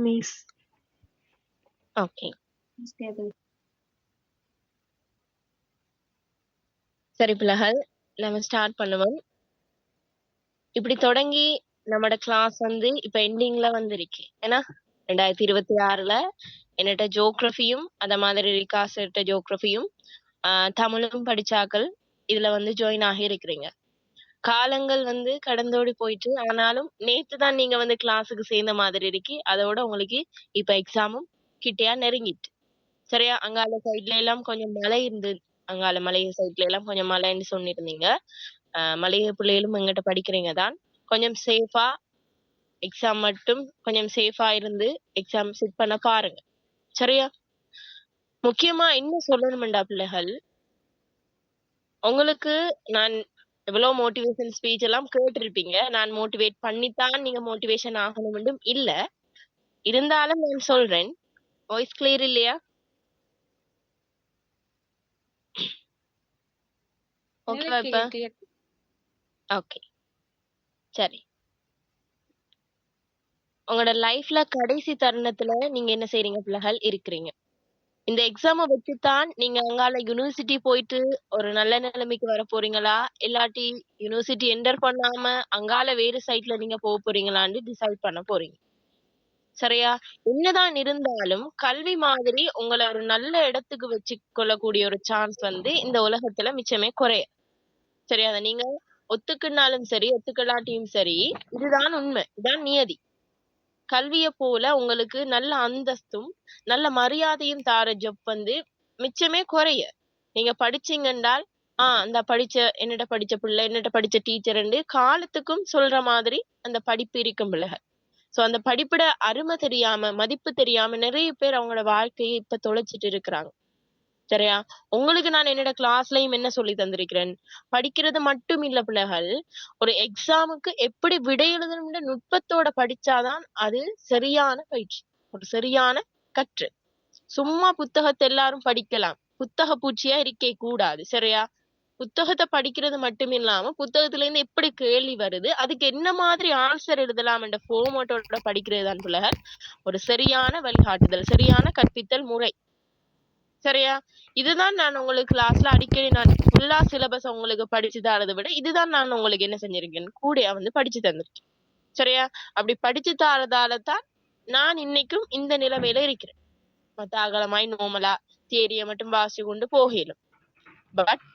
Miss. Okay, சரி பிள்ளைகள், நம்ம ஸ்டார்ட் பண்ணுவோம். இப்படி தொடங்கி நம்மட கிளாஸ் வந்து இப்ப எண்டிங்ல வந்திருக்கு. ஏன்னா 2026ல என்னட்ட ஜியோகிரபியும் அத மாதிரி ரிகாசிட்ட ஜியோகிரபியும் தமிழும் படிச்சாக்கள் இதுல வந்து ஜாயின் ஆகி இருக்கிறீங்க. காலங்கள் வந்து கடந்தோடி போயிட்டு, ஆனாலும் நேத்து தான் நீங்க வந்து கிளாஸுக்கு சேர்ந்த மாதிரி இருக்கு. அதோட உங்களுக்கு இப்ப எக்ஸாமும் கிட்டையா நெருங்கிட்டு. சரியா? அங்கால சைட்ல எல்லாம் கொஞ்சம் மழை இருந்தது. அங்கால மலைய சைட்ல எல்லாம் கொஞ்சம் மழைன்னு சொல்லியிருந்தீங்க. மலைய பிள்ளைகளும் எங்கிட்ட படிக்கிறீங்க தான். கொஞ்சம் சேஃபா எக்ஸாம் மட்டும் கொஞ்சம் சேஃபா இருந்து எக்ஸாம் சிட் பண்ண பாருங்க. சரியா? முக்கியமா என்ன சொல்லணும்டா பிள்ளைகள், உங்களுக்கு நான் எவ்வளவு மோட்டிவேஷன் ஸ்பீச் எல்லாம் கேட்டிருப்பீங்க. நான் மோட்டிவேட் பண்ணித்தான் நீங்க மோட்டிவேஷன் ஆகணும் இல்ல. இருந்தாலும் நான் சொல்றேன். வாய்ஸ் கிளியர் இல்லையா? ஓகேவா இப்ப? ஓகே, சரி. உங்களோட லைஃப்ல கடைசி தருணத்துல நீங்க என்ன செய்றீங்க பிள்ளைகள் இருக்கிறீங்க. இந்த எக்ஸாம வச்சுதான் நீங்க அங்கால யூனிவர்சிட்டி போயிட்டு ஒரு நல்ல நிலைமைக்கு வர போறீங்களா, இல்லாட்டி யூனிவர்சிட்டி என்டர் பண்ணாம அங்கால வேறு சைட்ல நீங்க போக போறீங்களான்னு டிசைட் பண்ண போறீங்க. சரியா? என்னதான் இருந்தாலும் கல்வி மாதிரி உங்களை ஒரு நல்ல இடத்துக்கு வச்சு கொள்ளக்கூடிய ஒரு சான்ஸ் வந்து இந்த உலகத்துல மிச்சமே குறைய. சரியா? அத நீங்க ஒத்துக்குனாலும் சரி, ஒத்துக்கலாட்டியும் சரி, இதுதான் உண்மை, இதுதான் நியதி. கல்விய போல உங்களுக்கு நல்ல அந்தஸ்தும் நல்ல மரியாதையும் தார ஜப் வந்து மிச்சமே குறைய. நீங்க படிச்சீங்கன்றால் அந்த என்னட்ட படிச்ச பிள்ளை, என்னட்ட படிச்ச டீச்சர் காலத்துக்கும் சொல்ற மாதிரி அந்த படிப்பு இருக்கும் பிள்ளைகள். சோ அந்த படிப்போட அருமை தெரியாம, மதிப்பு தெரியாம நிறைய பேர் அவங்களோட வாழ்க்கையை இப்ப தொலைச்சிட்டு இருக்கிறாங்க. சரியா? உங்களுக்கு நான் என்னோட கிளாஸ்லயும் என்ன சொல்லி தந்திருக்கிறேன், படிக்கிறது மட்டும் இல்ல பிள்ளைகள், ஒரு எக்ஸாமுக்கு எப்படி விடை எழுதணும்னு நுட்பத்தோட படிச்சாதான் அது சரியான பயிற்சி, ஒரு சரியான கற்று. சும்மா புத்தகத்தை எல்லாரும் படிக்கலாம், புத்தக பூச்சியா இருக்கே கூடாது. சரியா? புத்தகத்தை படிக்கிறது மட்டும் இல்லாம புத்தகத்துல இருந்து எப்படி கேள்வி வருது, அதுக்கு என்ன மாதிரி ஆன்சர் எழுதலாம் என்ற ஃபோமோட்டோட படிக்கிறது தான் பிள்ளைகள் ஒரு சரியான வழிகாட்டுதல், சரியான கற்பித்தல் முறை. சரியா? இதுதான் நான் உங்களுக்கு கிளாஸ்ல அடிக்கடி நான் ஃபுல்லா சிலபஸ் உங்களுக்கு படிச்சு தரதை விட இதுதான் நான் உங்களுக்கு என்ன செஞ்சிருக்கேன், கூடையா வந்து படிச்சு தந்திருக்கேன். சரியா? அப்படி படிச்சு தரதால தான் நான் இன்னைக்கும் இந்த நிலைமையில இருக்கிறேன். மத்த அகலமாய் நோமலா தியரிய மட்டும் வாசி கொண்டு போகலும். பட்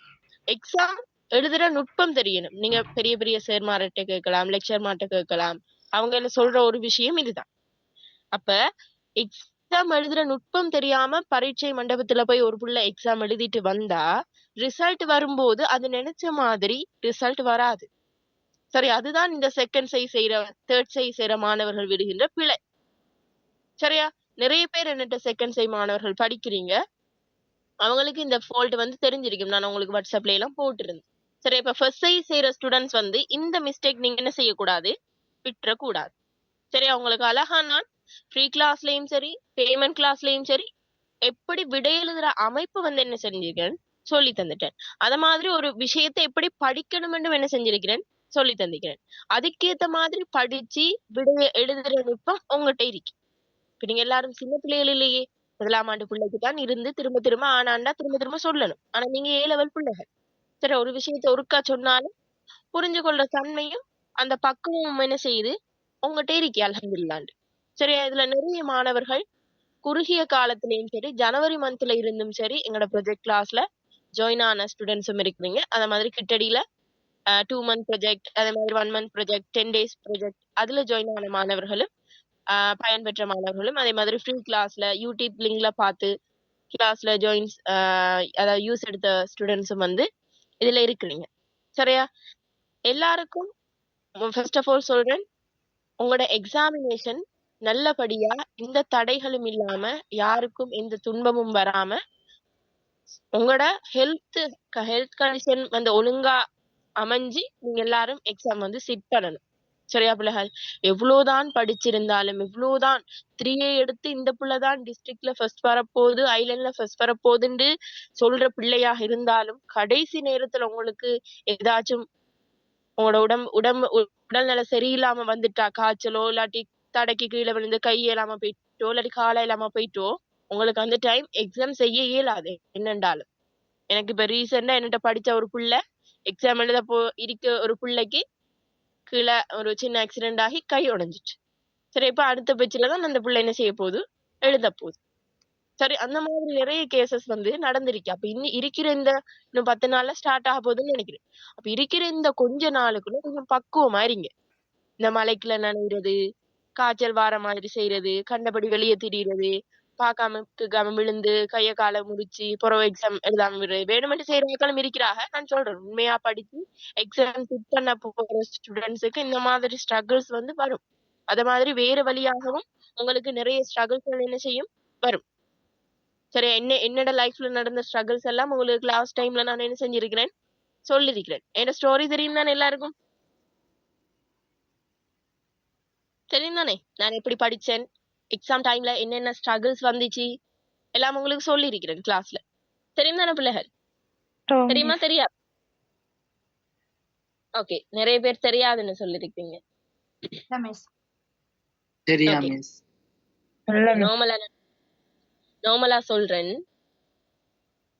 எக்ஸாம் எழுதுற நுட்பம் தெரியணும். நீங்க பெரிய பெரிய சேர்மார்ட்ட கேட்கலாம், லெக்சர் மார்ட்ட கேட்கலாம். அவங்க சொல்ற ஒரு விஷயம் இதுதான். அப்ப எக்ஸாம் எழுதுற நுட்பம் தெரியாம பரீட்சை மண்டபத்துல போய் ஒரு புள்ள எக்ஸாம் எழுதிட்டு வந்தா ரிசல்ட் வரும்போது அது நினைச்ச மாதிரி ரிசல்ட் வராது. சரி, அதுதான் இந்த செகண்ட் சை செய்யற, தேர்ட் சை செய்யற மாணவர்கள் விடுகின்ற பிழை. சரியா? நிறைய பேர் என்னட்ட செகண்ட் சை மாணவர்கள் படிக்கிறீங்க, அவங்களுக்கு இந்த ஃபால்ட் வந்து தெரிஞ்சிருக்கும். நான் உங்களுக்கு வாட்ஸ்அப்ல எல்லாம் போட்டிருந்தேன். சரி, இப்ப ஃபர்ஸ்ட் சை செய்யற ஸ்டூடெண்ட்ஸ் வந்து இந்த மிஸ்டேக் நீங்க என்ன செய்யக்கூடாது, விட்டுறக்கூடாது. சரி, அவங்களுக்கு அழகா நான் ஃப்ரீ கிளாஸ்லயும் சரி, பேமெண்ட் கிளாஸ்லயும் சரி, எப்படி விடை எழுதுற அமைப்பு வந்து என்ன செஞ்சிருக்கேன், சொல்லி தந்துட்டேன். அத மாதிரி ஒரு விஷயத்தை எப்படி படிக்கணும் என்ன செஞ்சிருக்கிறேன், சொல்லி தந்திக்கிறேன். அதுக்கேத்த மாதிரி படிச்சு விடைய எழுதுற நுட்பம் உங்ககிட்ட இருக்கு. இப்ப நீங்க எல்லாரும் சின்ன பிள்ளைகள் இல்லையே, முதலாம் ஆண்டு பிள்ளைக்கு தான் இருந்து திரும்ப திரும்ப ஆனாண்டா திரும்ப திரும்ப சொல்லணும். ஆனா நீங்க லெவல் பிள்ளைகள். சரி, ஒரு விஷயத்த ஒருக்கா சொன்னாலும் புரிஞ்சு கொள்ற தன்மையும் அந்த பக்குவம் என்ன செய்யுது உங்ககிட்ட இருக்கு, அல்ஹம்துலில்லாஹ். சரியா? இதுல நிறைய மாணவர்கள் குறுகிய காலத்திலயும் சரி, ஜனவரி மந்த்ல இருந்தும் சரி எங்களோட ப்ரொஜெக்ட் கிளாஸ்ல ஜாயின் ஆன ஸ்டூடெண்ட்ஸும் இருக்கிறீங்க. அத மாதிரி கிட்டடியில 2 மந்த் ப்ரொஜெக்ட், அதே மாதிரி 1 மந்த் ப்ரொஜெக்ட், 10 டேஸ் ப்ரொஜெக்ட் அதுல ஜாயின் ஆன மாணவர்களும் பயன்பெற்ற மாணவர்களும், அதே மாதிரி ஃப்ரீ கிளாஸ்ல யூடியூப் லிங்க்ல பார்த்து கிளாஸ்ல ஜாயின்ஸ் அதாவது யூஸ் எடுத்த ஸ்டூடெண்ட்ஸும் வந்து இதுல இருக்கிறீங்க. சரியா? எல்லாருக்கும் ஃபர்ஸ்ட் ஆஃப் ஆல் சொல்றேன், உங்களோட எக்ஸாமினேஷன் நல்லபடியா எந்த தடைகளும் இல்லாம, யாருக்கும் எந்த துன்பமும் வராம, உங்களோட ஹெல்த் கண்டிஷன் வந்து ஒழுங்கா அமைஞ்சு நீங்க எல்லாரும் எக்ஸாம் வந்து சிட் பண்ணணும். சரியா பிள்ளைகள்? எவ்வளவுதான் படிச்சிருந்தாலும், எவ்வளவுதான் 3A எடுத்து இந்த பிள்ளைதான் டிஸ்ட்ரிக்ட்ல ஃபர்ஸ்ட் வரப்போகுது, ஐலண்ட்ல ஃபர்ஸ்ட் வரப்போகுதுன்னு சொல்ற பிள்ளையாக இருந்தாலும், கடைசி நேரத்துல உங்களுக்கு ஏதாச்சும் உங்களோட உடல்நல சரியில்லாம வந்துட்டா, காய்ச்சலோ இல்லாட்டி தடைக்கு கீழே விழுந்து கை இல்லாம போயிட்டோ இல்லாட்டி காலை இல்லாம போயிட்டோ உங்களுக்கு அந்த டைம் எக்ஸாம் செய்ய இயலாது என்னண்டாலும். எனக்கு இப்ப ரீசெண்டா என்கிட்ட படிச்ச ஒரு புள்ள எக்ஸாம் எழுத இருக்க ஒரு பிள்ளைக்கு கீழே ஒரு சின்ன ஆக்சிடென்ட் ஆகி கை உடைஞ்சிச்சு. சரி, இப்ப அடுத்த பேச்சுல தான் அந்த பிள்ளை என்ன செய்ய போகுது, எழுத போகுது. சரி, அந்த மாதிரி நிறைய கேசஸ் வந்து நடந்திருக்கு. அப்ப இருக்கிற இன்னும் 10 நாள்ல ஸ்டார்ட் ஆக போகுதுன்னு நினைக்கிறேன். அப்ப இருக்கிற இந்த கொஞ்ச நாளுக்குள்ள கொஞ்சம் பக்குவமா இருங்க. இந்த மழைக்குள்ள நனைகிறது, காய்ச்சல் வார மாதிரி செய்யறது, கண்டபடி வெளியே திரியறது, பார்க்காம கேட்காம விழுந்து கைய காலை முறிச்சு புறவு எக்ஸாம் எழுதாம விடுறது, வேணுமென்று செய்யறவங்களும் இருக்கிறாங்க. நான் சொல்றேன், உண்மையா படிச்சு எக்ஸாம் சிட் பண்ண போற ஸ்டூடெண்ட்ஸுக்கு இந்த மாதிரி ஸ்ட்ரகிள்ஸ் வந்து வரும். அத மாதிரி வேறு வழியாகவும் உங்களுக்கு நிறைய ஸ்ட்ரகிள்ஸ் என்ன செய்யும், வரும். சரி, என்னோட லைஃப்ல நடந்த ஸ்ட்ரகிள்ஸ் எல்லாம் உங்களுக்கு லாஸ்ட் டைம்ல நான் என்ன செஞ்சிருக்கிறேன், சொல்லிருக்கிறேன். என்னோட ஸ்டோரி தெரியும் தானே எல்லாருக்கும்? தெரியும் தானே நான் எப்படி படிச்சேன், எக்ஸாம் டைம்ல என்னென்ன ஸ்ட்ரகிள்ஸ் வந்துச்சு, எல்லாம் உங்களுக்கு சொல்லி இருக்கிறேன் கிளாஸ்ல. தெரியும் தானே பிள்ளைகள்? தெரியுமா தெரியாது? ஓகே, நிறைய பேர் தெரியாதுன்னு சொல்லிருக்கீங்க. நார்மலா சொல்றேன்.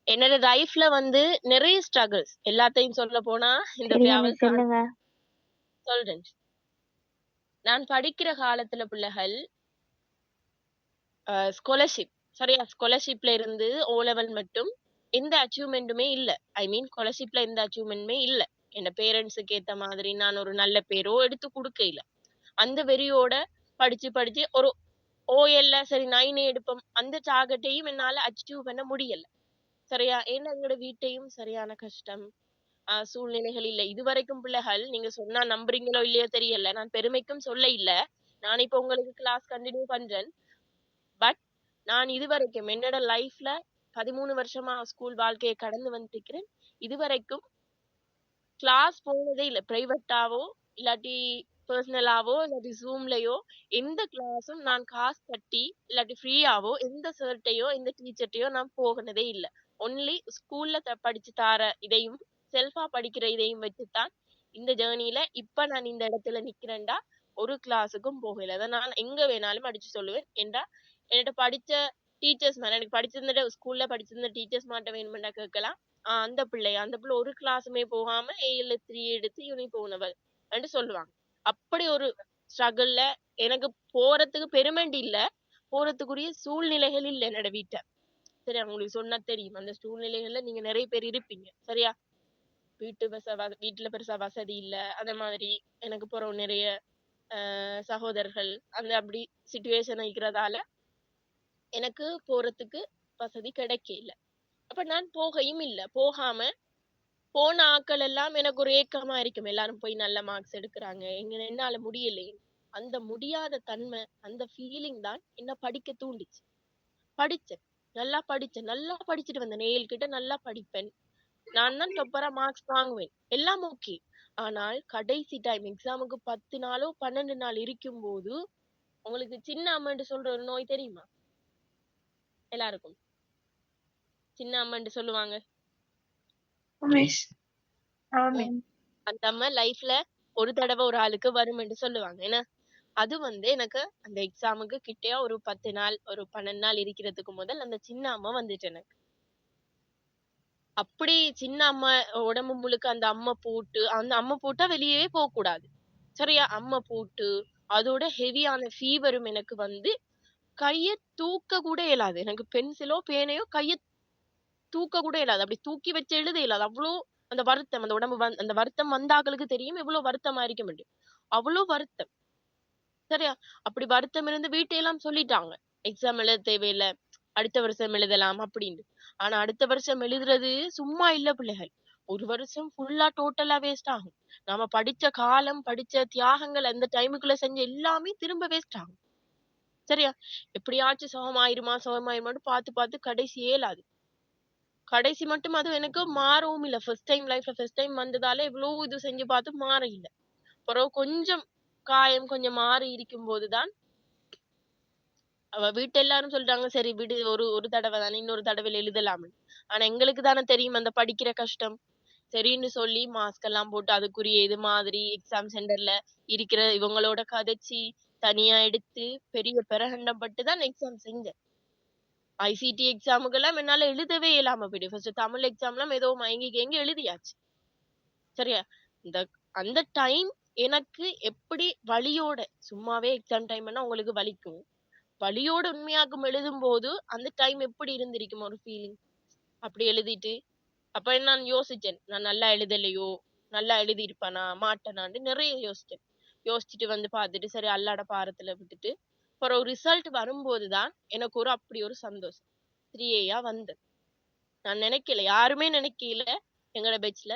என்னோட லைஃப்ல வந்து நிறைய ஸ்ட்ரகிள்ஸ், எல்லாத்தையும் சொல்ல போனா இந்த சொல்றேன். நான் படிக்கிற காலத்துல பிள்ளைகள் ஸ்காலர்ஷிப், சரியா, ஸ்காலர்ஷிப்ல இருந்து ஓ லெவல் மட்டும் எந்த அச்சீவ்மெண்ட்டுமே இல்ல. ஐ மீன் ஸ்காலர்ஷிப்ல எந்த அச்சீவ்மெண்ட்டுமே இல்ல. என் பேரண்ட்ஸுக்கு ஏத்த மாதிரி நான் ஒரு நல்ல பேரோ எடுத்து கொடுக்க இல்ல. அந்த வெறியோட படிச்சு படிச்சு ஒரு ஓஎல்ல சரி 9 எடுப்போம், அந்த டார்கெட்டையும் என்னால அச்சீவ் பண்ண முடியல. சரியா, ஏன்னா எங்களோட வீட்டையும் சரியான கஷ்டம், சூழ்நிலைகள் இல்ல. இதுவரைக்கும் பிள்ளைகள் நீங்க சொன்னா நம்புறீங்களோ இல்லையோ தெரியல, நான் பெருமைக்கும் சொல்ல இல்ல. நான் இப்ப உங்களுக்கு கிளாஸ் கண்டினியூ பண்றேன். பட் நான் இதுவரைக்கும் என்னோட லைஃப்ல 13 வருஷமா ஸ்கூல் வாழ்க்கையை கடந்து வந்திருக்கிறேன். இதுவரைக்கும் கிளாஸ் போனதே இல்ல. பிரைவேட்டாவோ இல்லாட்டி பர்சனலாவோ இல்லாட்டி ஜூம்லயோ எந்த கிளாஸும் நான் காசு கட்டி இல்லாட்டி ஃப்ரீயாவோ எந்த சர்ட்டையோ எந்த டீச்சர்ட்டையோ நான் போகினதே இல்ல. ஒன்லி ஸ்கூல்ல படிச்சு தார இதையும் செல்ஃபா படிக்கிற இதையும் வச்சுதான் இந்த ஜேர்னில இப்ப நான் இந்த இடத்துல நிக்கிறேன்டா. ஒரு கிளாஸுக்கும் போகல. அதை நான் எங்க வேணாலும் அடிச்சு சொல்லுவேன். என்கிட்ட படிச்ச டீச்சர்ஸ் மேல, எனக்கு படிச்சிருந்த ஸ்கூல்ல படிச்சிருந்த டீச்சர்ஸ் மாட்ட வேணுமெண்டா கேட்கலாம். அந்த பிள்ளை ஒரு கிளாஸுமே போகாம ஏல 3 எடுத்து யூனி போனவள் என்று சொல்லுவாங்க. அப்படி ஒரு ஸ்ட்ரகிள்ல எனக்கு போறதுக்கு பெருமைண்டி இல்ல, போறதுக்குரிய சூழ்நிலைகள் இல்ல என்னோட வீட்டை. சரியா, உங்களுக்கு சொன்னா தெரியும் அந்த சூழ்நிலைகள்ல நீங்க நிறைய பேர் இருப்பீங்க. சரியா, வீட்டுல பெருசா வசதி இல்ல, அந்த மாதிரி எனக்கு போற நிறைய சகோதரர்கள் அந்த அப்படி சிச்சுவேஷன் இருக்கிறதால எனக்கு போறதுக்கு வசதி கிடைக்கல. அப்ப நான் போகையும் இல்ல. போகாம போன ஆட்கள் எல்லாம் எனக்கு ஒரு ஏக்கமா இருக்கும், எல்லாரும் போய் நல்ல மார்க்ஸ் எடுக்கிறாங்க, என்னால முடியலையே. அந்த முடியாத தன்மை, அந்த ஃபீலிங் தான் என்ன படிக்க தூண்டிச்சு. படிச்சேன், நல்லா படிச்சுட்டு வந்தேன். 7 கிட்ட நல்லா படிப்பேன். நான் தான் டொப்பரா மார்க்ஸ் வாங்குவேன், எல்லாம் ஓகே. ஆனால் கடைசி டைம் எக்ஸாமுக்கு 10 நாளோ 12 நாள் இருக்கும் போது உங்களுக்கு சின்ன அம்மான்னு சொல்ற ஒரு நோய் தெரியுமா? எல்லாருக்கும் சின்ன அம்மான்னு சொல்லுவாங்க. அந்த அம்மா லைஃப்ல ஒரு தடவை ஒரு ஆளுக்கு வரும் என்று சொல்லுவாங்க. ஏன்னா அது வந்து எனக்கு அந்த எக்ஸாமுக்கு கிட்டயா ஒரு 10 நாள் ஒரு 12 நாள் இருக்கிறதுக்கு முதல் அந்த சின்ன அம்மா வந்துட்டு எனக்கு. அப்படி சின்ன அம்மா உடம்பு முழுக்க அந்த அம்மா போட்டா வெளியவே போக கூடாது. சரியா, அம்மா போட்டு அதோட ஹெவியான ஃபீவரும் எனக்கு வந்து கைய தூக்க கூட இயலாது. எனக்கு பென்சிலோ பேனையோ கைய தூக்க கூட இயலாது. அப்படி தூக்கி வச்சு எழுத இயலாது. அவ்வளோ அந்த வருத்தம், அந்த உடம்பு அந்த வருத்தம் வந்தாக்களுக்கு தெரியும் எவ்வளவு வருத்தமா இருக்க முடியும். அவ்வளோ வருத்தம். சரியா, அப்படி வருத்தம் இருந்து வீட்டையெல்லாம் சொல்லிட்டாங்க, எக்ஸாம் எழுத தேவையில்லை, அடுத்த வருஷம் எழுதலாம் அப்படின்னு. ஆனா அடுத்த வருஷம் எழுதுறது சும்மா இல்ல பிள்ளைகள். ஒரு வருஷம் ஃபுல்லா டோட்டலா வேஸ்ட் ஆகும். நாம படிச்ச காலம், படிச்ச தியாகங்கள், அந்த டைமுக்குள்ள செஞ்ச எல்லாமே திரும்ப வேஸ்ட் ஆகும். சரியா, எப்படியாச்சும் சுகமாயிருமான்னு பார்த்து கடைசி ஏலாது. கடைசி மட்டும் அது எனக்கு மாறவும் இல்ல. ஃபர்ஸ்ட் டைம் வந்ததால இவ்வளவு இது செஞ்சு பார்த்து மாற இல்ல. அப்புறம் கொஞ்சம் காயம் கொஞ்சம் மாறி இருக்கும் போதுதான் அவ வீட்டு எல்லாரும் சொல்றாங்க, சரி விடு, ஒரு தடவை தானே, இன்னொரு தடவையில எழுதலாம். ஆனா எங்களுக்கு தானே தெரியும் அந்த படிக்கிற கஷ்டம். சரின்னு சொல்லி மாஸ்க் எல்லாம் போட்டு அதுக்குரிய இது மாதிரி எக்ஸாம் சென்டர்ல இருக்கிற இவங்களோட கதைச்சி தனியா எடுத்து பெரிய பிரகண்டம் பட்டு தான் எக்ஸாம் செஞ்சேன். ஐசிடி எக்ஸாமுக்கெல்லாம் என்னால எழுதவே இயலாம போயிடு. ஃபர்ஸ்ட் தமிழ் எக்ஸாம்லாம் ஏதோ மயங்கி கியங்கி எழுதியாச்சு. சரியா? இந்த அந்த டைம் எனக்கு எப்படி வலியோட சும்மாவே எக்ஸாம் டைம்னா உங்களுக்கு வலிக்கும். வலியோட உண்மையாக்கும் எழுதும்போது அந்த டைம் எப்படி இருந்திருக்கும் ஒரு ஃபீலிங். அப்படி எழுதிட்டு அப்ப நான் யோசிச்சேன். நான் நல்லா எழுதலையோ? நல்லா எழுதியிருப்பேனா? மாட்டேனான்னு நெறைய யோசிச்சேன். யோசிச்சுட்டு வந்து பார்த்துட்டு, சரி அல்லாட பாரத்துல விட்டுட்டு, அப்புறம் ஒரு ரிசல்ட் வரும்போது தான் எனக்கு அப்படி ஒரு சந்தோஷம். 3Aயா வந்தது. நான் நினைக்கல. யாருமே நினைக்கல எங்கட பேட்ச்ல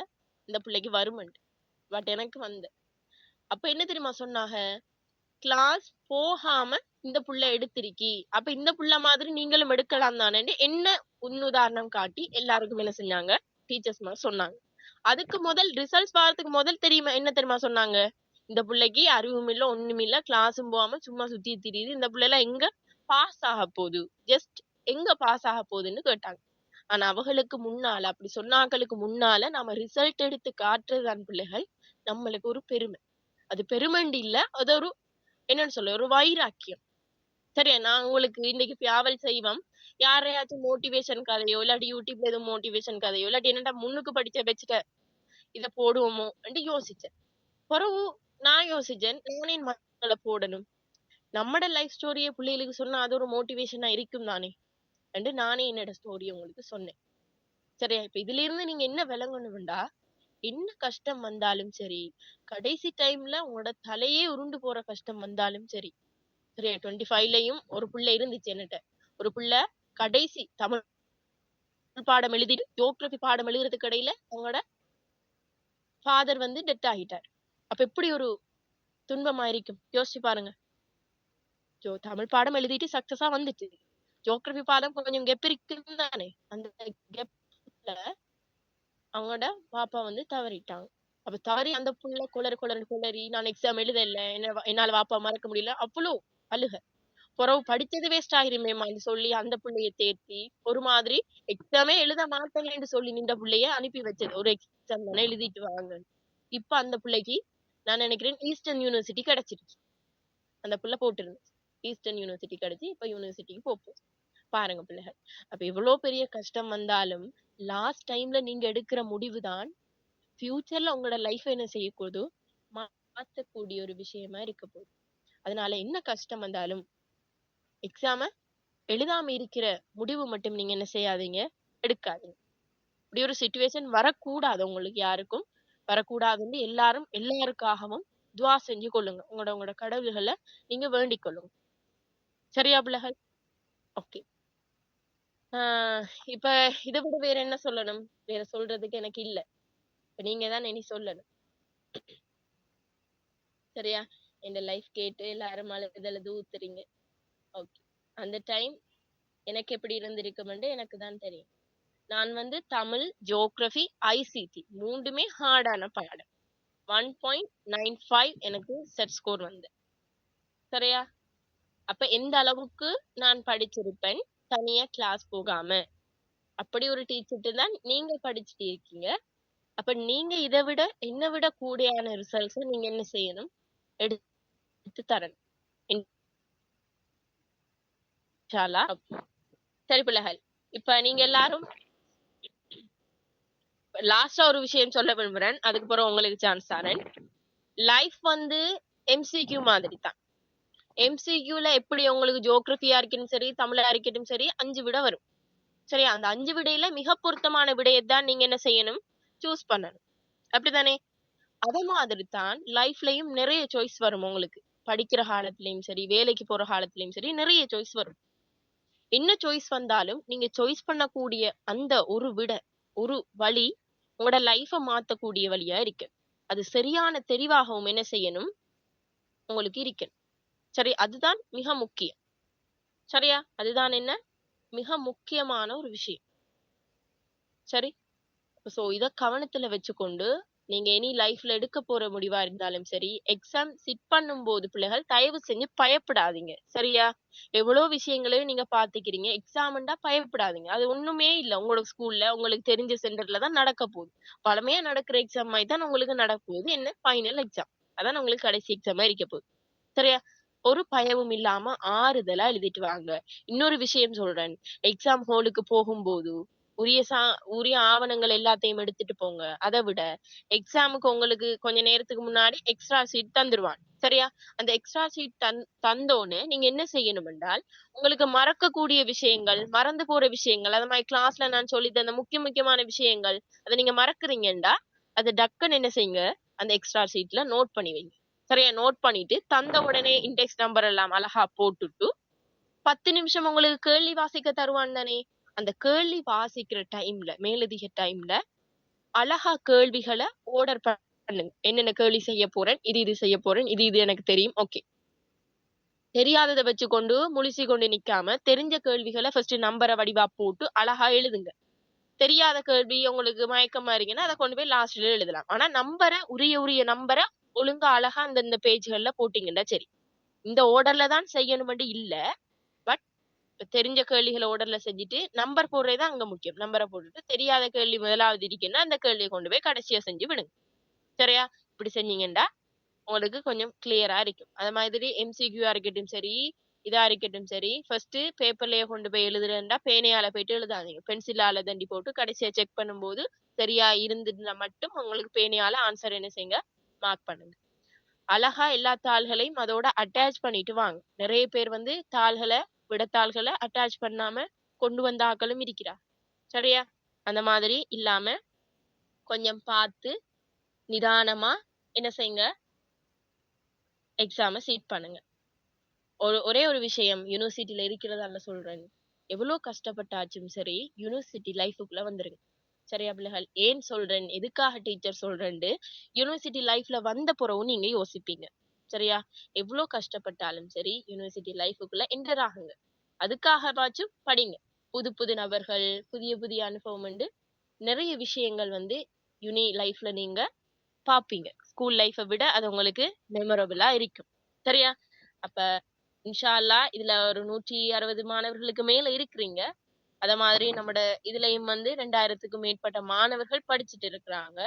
இந்த பிள்ளைக்கு வருமென்ட்டு. பட் எனக்கு வந்தது. அப்ப என்ன தெரியுமா சொன்னாங்க? கிளாஸ் போகாம இந்த புள்ள எடுத்திருக்கி. அப்ப இந்த புள்ள மாதிரி நீங்களும் எடுக்கலாம் தானேன்னு என்ன உதாரணம் காட்டி எல்லாருக்கும் என்ன செஞ்சாங்க? டீச்சர்ஸ் சொன்னாங்க. அதுக்கு முதல் ரிசல்ட்ஸ் வரதுக்கு முதல் தெரியுமா என்ன தெரியுமா சொன்னாங்க? இந்த பிள்ளைக்கு அறிவும் இல்ல ஒண்ணும் இல்ல கிளாஸும் போகாம சும்மா சுத்தி திரியுது. இந்த பிள்ளை எல்லாம் எங்க பாஸ் ஆக போகுது? ஜஸ்ட் எங்க பாஸ் ஆக போகுதுன்னு கேட்டாங்க. ஆனா அவங்களுக்கு முன்னால அப்படி சொன்னாங்களுக்கு முன்னால நாம ரிசல்ட் எடுத்து காட்டுறதுதான் பிள்ளைகள் நம்மளுக்கு ஒரு பெருமை. அது பெருமைண்டு இல்ல, அது ஒரு என்னன்னு சொல்ல ஒரு வைராக்கியம். சரியா? நான் உங்களுக்கு இன்னைக்கு டிராவல் செய்வோம். யாரையாச்சும் மோட்டிவேஷன் கதையோ இல்லாட்டி யூடியூப்ல எதுவும் மோட்டிவேஷன் கதையோ இல்லாட்டி என்னடா முன்னுக்கு படிச்ச வச்சுட்ட இத போடுவோமோ என்று யோசிச்சேன். பிறகு நான் யோசிச்சேன் நானே மக்களை போடணும். நம்மட லைஃப் ஸ்டோரியை பிள்ளைகளுக்கு சொன்னா அது ஒரு மோட்டிவேஷனா இருக்கும் தானே என்று நானே என்னோட ஸ்டோரி உங்களுக்கு சொன்னேன். சரியா? இப்ப இதுல இருந்து நீங்க என்ன விளங்கணும்டா, என்ன கஷ்டம் வந்தாலும் சரி, கடைசி டைம்ல உங்களோட தலையே உருண்டு போற கஷ்டம் வந்தாலும் சரி. சரியா? 25லயும் ஒரு புள்ள இருந்துச்சு என்னட்ட. ஒரு புள்ள கடைசி தமிழ் பாடம் எழுதிட்டு ஜியோகிராபி பாடம் எழுதுறதுக்கு இடையில அவங்களோட ஃபாதர் வந்து டெத் ஆகிட்டார். அப்ப எப்படி ஒரு துன்பமா இருக்கும் யோசிச்சு பாருங்க. தமிழ் பாடம் எழுதிட்டு சக்சஸா வந்துட்டு ஜியோகிராபி பாடம் கொஞ்சம் கெப் இருக்கும் தானே, அந்த கெப்ல அவங்களோட பாப்பா வந்து தவறிட்டாங்க. அப்ப தவறி அந்த புள்ள குளறி நான் எக்ஸாம் எழுதல என்னால வாப்பா மறக்க முடியல அவ்வளோ அழுக. பிறகு படிச்சது வேஸ்ட் ஆகிருமேமான்னு சொல்லி அந்த புள்ளைய தேத்தி ஒரு மாதிரி எக்ஸாமே எழுத மாட்டேன்னு சொல்லி நின்ற புள்ளைய அனுப்பி வச்சது. ஒரு எக்ஸாம் தானே எழுதிட்டு வாங்க. இப்ப அந்த பிள்ளைக்கு நான் நினைக்கிறேன் ஈஸ்டர்ன் யூனிவர்சிட்டி கிடைச்சிருச்சு. அந்த புள்ள போட்டிருந்துச்சு ஈஸ்டர்ன் யூனிவர்சிட்டி கிடைச்சு இப்ப யூனிவர்சிட்டிக்கு போகும். பாருங்க பிள்ளைகள். அப்ப எவ்வளவு பெரிய கஷ்டம் வந்தாலும் லாஸ்ட் டைம்ல நீங்க எடுக்கிற முடிவுதான் ஃபியூச்சர்ல உங்களோட லைஃப் என்ன செய்யக்கூடாது மாற்றக்கூடிய ஒரு விஷயமா இருக்க போகுது. அதனால என்ன கஷ்டம் வந்தாலும் எக்ஸாம எழுதாம இருக்கிற முடிவு மட்டும் நீங்க என்ன செய்யாதீங்க, எடுக்காதீங்க. இப்படி ஒரு சிச்சுவேஷன் வரக்கூடாது, உங்களுக்கு யாருக்கும் வரக்கூடாதுன்னு எல்லாருக்காகவும் துவா செஞ்சு கொள்ளுங்க. உங்களோட கடவுள்களை நீங்க வேண்டிக் கொள்ளுங்க. சரியா பிள்ளைகள்? ஓகே. இப்ப இதை விட வேற என்ன சொல்லணும்? வேற சொல்றதுக்கு எனக்கு இல்ல. இப்ப நீங்க தான் இனி சொல்லணும். சரியா? இந்த லைஃப் கேட்டு எல்லாரும் அழுது ஊத்துறீங்க. ஓகே. அந்த டைம் எனக்கு எப்படி இருந்திருக்கும்னு எனக்கு தான் தெரியும். நான் வந்து தமிழ், ஜியோகிராபி, ஐசிடி மூன்றுமே ஹார்டான பாடம். 1.95 எனக்கு செட் ஸ்கோர் வந்து. சரியா? அப்ப எந்த அளவுக்கு நான் படிச்சிருப்பேன் தனியா கிளாஸ் போகாம. அப்படி ஒரு டீச்சர்ட்டு தான் நீங்க படிச்சுட்டு இருக்கீங்க. அப்ப நீங்க இதை விட என்னை விட கூடையான ரிசல்ட்ஸ் நீங்க என்ன செய்யணும், எடுத்து தரணும். இன்ஷா அல்லாஹ். சரி பிள்ளைகள், இப்ப நீங்க எல்லாரும் லாஸ்டா ஒரு விஷயம் சொல்ல விரும்புறேன். அதுக்கப்புறம் உங்களுக்கு சான்ஸ் தரேன். லைஃப் வந்து எம்சிக்யூ மாதிரி தான். எம்சிக்யூல எப்படி உங்களுக்கு ஜியோகிராபியா இருக்கட்டும் சரி, தமிழா இருக்கட்டும் சரி, 5 விடை வரும். சரியா? அந்த 5 விடையில மிக பொருத்தமான விடையை தான் நீங்க என்ன செய்யணும், சூஸ் பண்ணணும். அப்படித்தானே? அதே மாதிரி தான் லைஃப்லயும் நிறைய சாய்ஸ் வரும் உங்களுக்கு. படிக்கிற காலத்திலயும் சரி, வேலைக்கு போற காலத்திலயும் சரி, நிறைய சாய்ஸ் வரும். என்ன சாய்ஸ் வந்தாலும் நீங்க சாய்ஸ் பண்ணக்கூடிய அந்த ஒரு விடை, ஒரு வழி உங்களோட லைஃப மாத்தக்கூடிய வழியா இருக்கு. அது சரியான தெரிவாகவும் என்ன செய்யணும், உங்களுக்கு இருக்கணும். சரி, அதுதான் மிக முக்கியம். சரியா? அதுதான் என்ன மிக முக்கியமான ஒரு விஷயம். சரி, சோ இத கவனத்துல வச்சுக்கொண்டு நீங்க இனி லைஃப்ல எடுக்க போற முடிவா இருந்தாலும் சரி, எக்ஸாம் சிட் பண்ணும் போது பிள்ளைகள் தயவு செஞ்சு பயப்படாதீங்க. சரியா? எவ்வளவு விஷயங்களையும் நீங்க பாத்துக்கிறீங்க. எக்ஸாம்ண்டா பயப்படாதீங்க. அது ஒண்ணுமே இல்ல. உங்களோட ஸ்கூல்ல உங்களுக்கு தெரிஞ்ச சென்டர்ல தான் நடக்க போகுது. பழமையா நடக்கிற எக்ஸாம் மாதிரி தான் உங்களுக்கு நடக்க போகுது. என்ன ஃபைனல் எக்ஸாம். அதான் உங்களுக்கு கடைசி எக்ஸாமா இருக்க போகுது. சரியா? ஒரு பயமும் இல்லாம ஆறுதலா எழுதிட்டு வாங்க. இன்னொரு விஷயம் சொல்றேன். எக்ஸாம் ஹாலுக்கு போகும்போது, உரிய சா உரிய ஆவணங்கள் எல்லாத்தையும் எடுத்துட்டு போங்க. அத விட எக்ஸாமுக்கு உங்களுக்கு கொஞ்ச நேரத்துக்கு முன்னாடி எக்ஸ்ட்ரா ஷீட் தந்துருவான். சரியா? அந்த எக்ஸ்ட்ரா ஷீட் தந்தோனே நீங்க என்ன செய்யணும் என்றால், உங்களுக்கு மறக்கக்கூடிய விஷயங்கள், மறந்து போற விஷயங்கள், அது மாரி கிளாஸ்ல நான் சொல்லி தந்த முக்கியமான விஷயங்கள், அத நீங்க மறக்குறீங்கன்டா, அத டக்குன்னு என்ன செய்யுங்க, அந்த எக்ஸ்ட்ரா ஷீட்ல நோட் பண்ணி வைங்க. சரியா? நோட் பண்ணிட்டு, தந்த உடனே இன்டெக்ஸ் நம்பர் எல்லாம் அழகா போட்டுட்டு, 10 நிமிஷம் உங்களுக்கு கேள்வி வாசிக்க தருவான் தானே! அந்த கேள்வி வாசிக்கிற டைம்ல, மேலதிக டைம்ல, அழகா கேள்விகள ஆர்டர் பண்ணுங்க. என்னென்ன கேள்வி செய்ய போறேன், இது செய்ய போறேன், இது எனக்கு தெரியும். ஓகே. தெரியாதத வச்சுக்கொண்டு முழிச்சுக் கொண்டு நிக்காம, தெரிஞ்ச கேள்விகள ஃபர்ஸ்ட் நம்பர வடிவா போட்டு அழகா எழுதுங்க. தெரியாத கேள்வி உங்களுக்கு மயக்கமா இருக்குன்னா, அத கொண்டு போய் லாஸ்ட்ல எழுதலாம். ஆனா நம்பர உரிய நம்பர ஒழுங்கா அழகா அந்தந்த பேஜ்கள்ல போட்டீங்கன்னா சரி. இந்த ஆர்டர்ல தான் செய்யணும்னு இல்ல. பட் தெரிஞ்ச கேள்விகள ஆர்டர்ல செஞ்சுட்டு, நம்பர் போடுறது தான் அங்க முக்கியம். நம்பர போட்டுட்டு, தெரியாத கேள்வி முதலாவது இருக்குன்னா, அந்த கேள்விய கொண்டு போய் கடைசியா செஞ்சு விடுங்க. சரியா? இப்படி செஞ்சீங்கன்னா, உங்களுக்கு கொஞ்சம் கிளியரா இருக்கும். அது மாதிரி எம்சிக்யூஆ இருக்கட்டும் சரி, இதா இருக்கட்டும் சரி, ஃபர்ஸ்ட் பேப்பர்லயே கொண்டு போய் எழுதுறேன்டா, பேனையால போயிட்டு எழுதாதீங்க. பென்சிலால தண்டி போட்டு கடைசியா செக் பண்ணும்போது, சரியா இருந்துதுன்னா மட்டும் உங்களுக்கு பேனையால ஆன்சர் என்ன செய்யுங்க, மார்க் பண்ணுங்க. அழகா எல்லா தாள்களையும் அதோட அட்டாச் பண்ணிட்டு வாங்க. நெறைய பேர் வந்து விடத்தாள்கள அட்டாச் பண்ணாம கொண்டு வந்த ஆட்களும் இருக்கிறா. சரியா? அந்த மாதிரி இல்லாம கொஞ்சம் பார்த்து நிதானமா என்ன செய்யுங்க, எக்ஸாம சீட் பண்ணுங்க. ஒரே ஒரு விஷயம் யுனிவர்சிட்டில இருக்கிறதால சொல்றேன். எவ்வளோ கஷ்டப்பட்டாச்சும் சரி, யுனிவர்சிட்டி லைஃப்க்குள்ள வந்துருங்க. சரியா பிள்ளைகள்? ஏன் சொல்றேன்? எதுக்காக டீச்சர் சொல்றேன்டு, யுனிவர்சிட்டி லைஃப்ல வந்த பிறகும் நீங்க யோசிப்பீங்க. சரியா? எவ்வளோ கஷ்டப்பட்டாலும் சரி, யுனிவர்சிட்டி லைஃப்க்குள்ள என்டர் ஆகுங்க. அதுக்காகவாச்சும் படிங்க. புது நபர்கள், புதிய அனுபவம் நிறைய விஷயங்கள் வந்து லைஃப்ல நீங்க பாப்பீங்க. ஸ்கூல் லைஃப விட அது உங்களுக்கு மெமரபிளா இருக்கும். சரியா? அப்ப இன்ஷா அல்லாஹ் இதுல ஒரு 160 மாணவர்களுக்கு மேல இருக்கிறீங்க. அத மாதிரி நம்மட இதுலயும் வந்து 2000க்கும் மேற்பட்ட மாணவர்கள் படிச்சுட்டு இருக்கிறாங்க.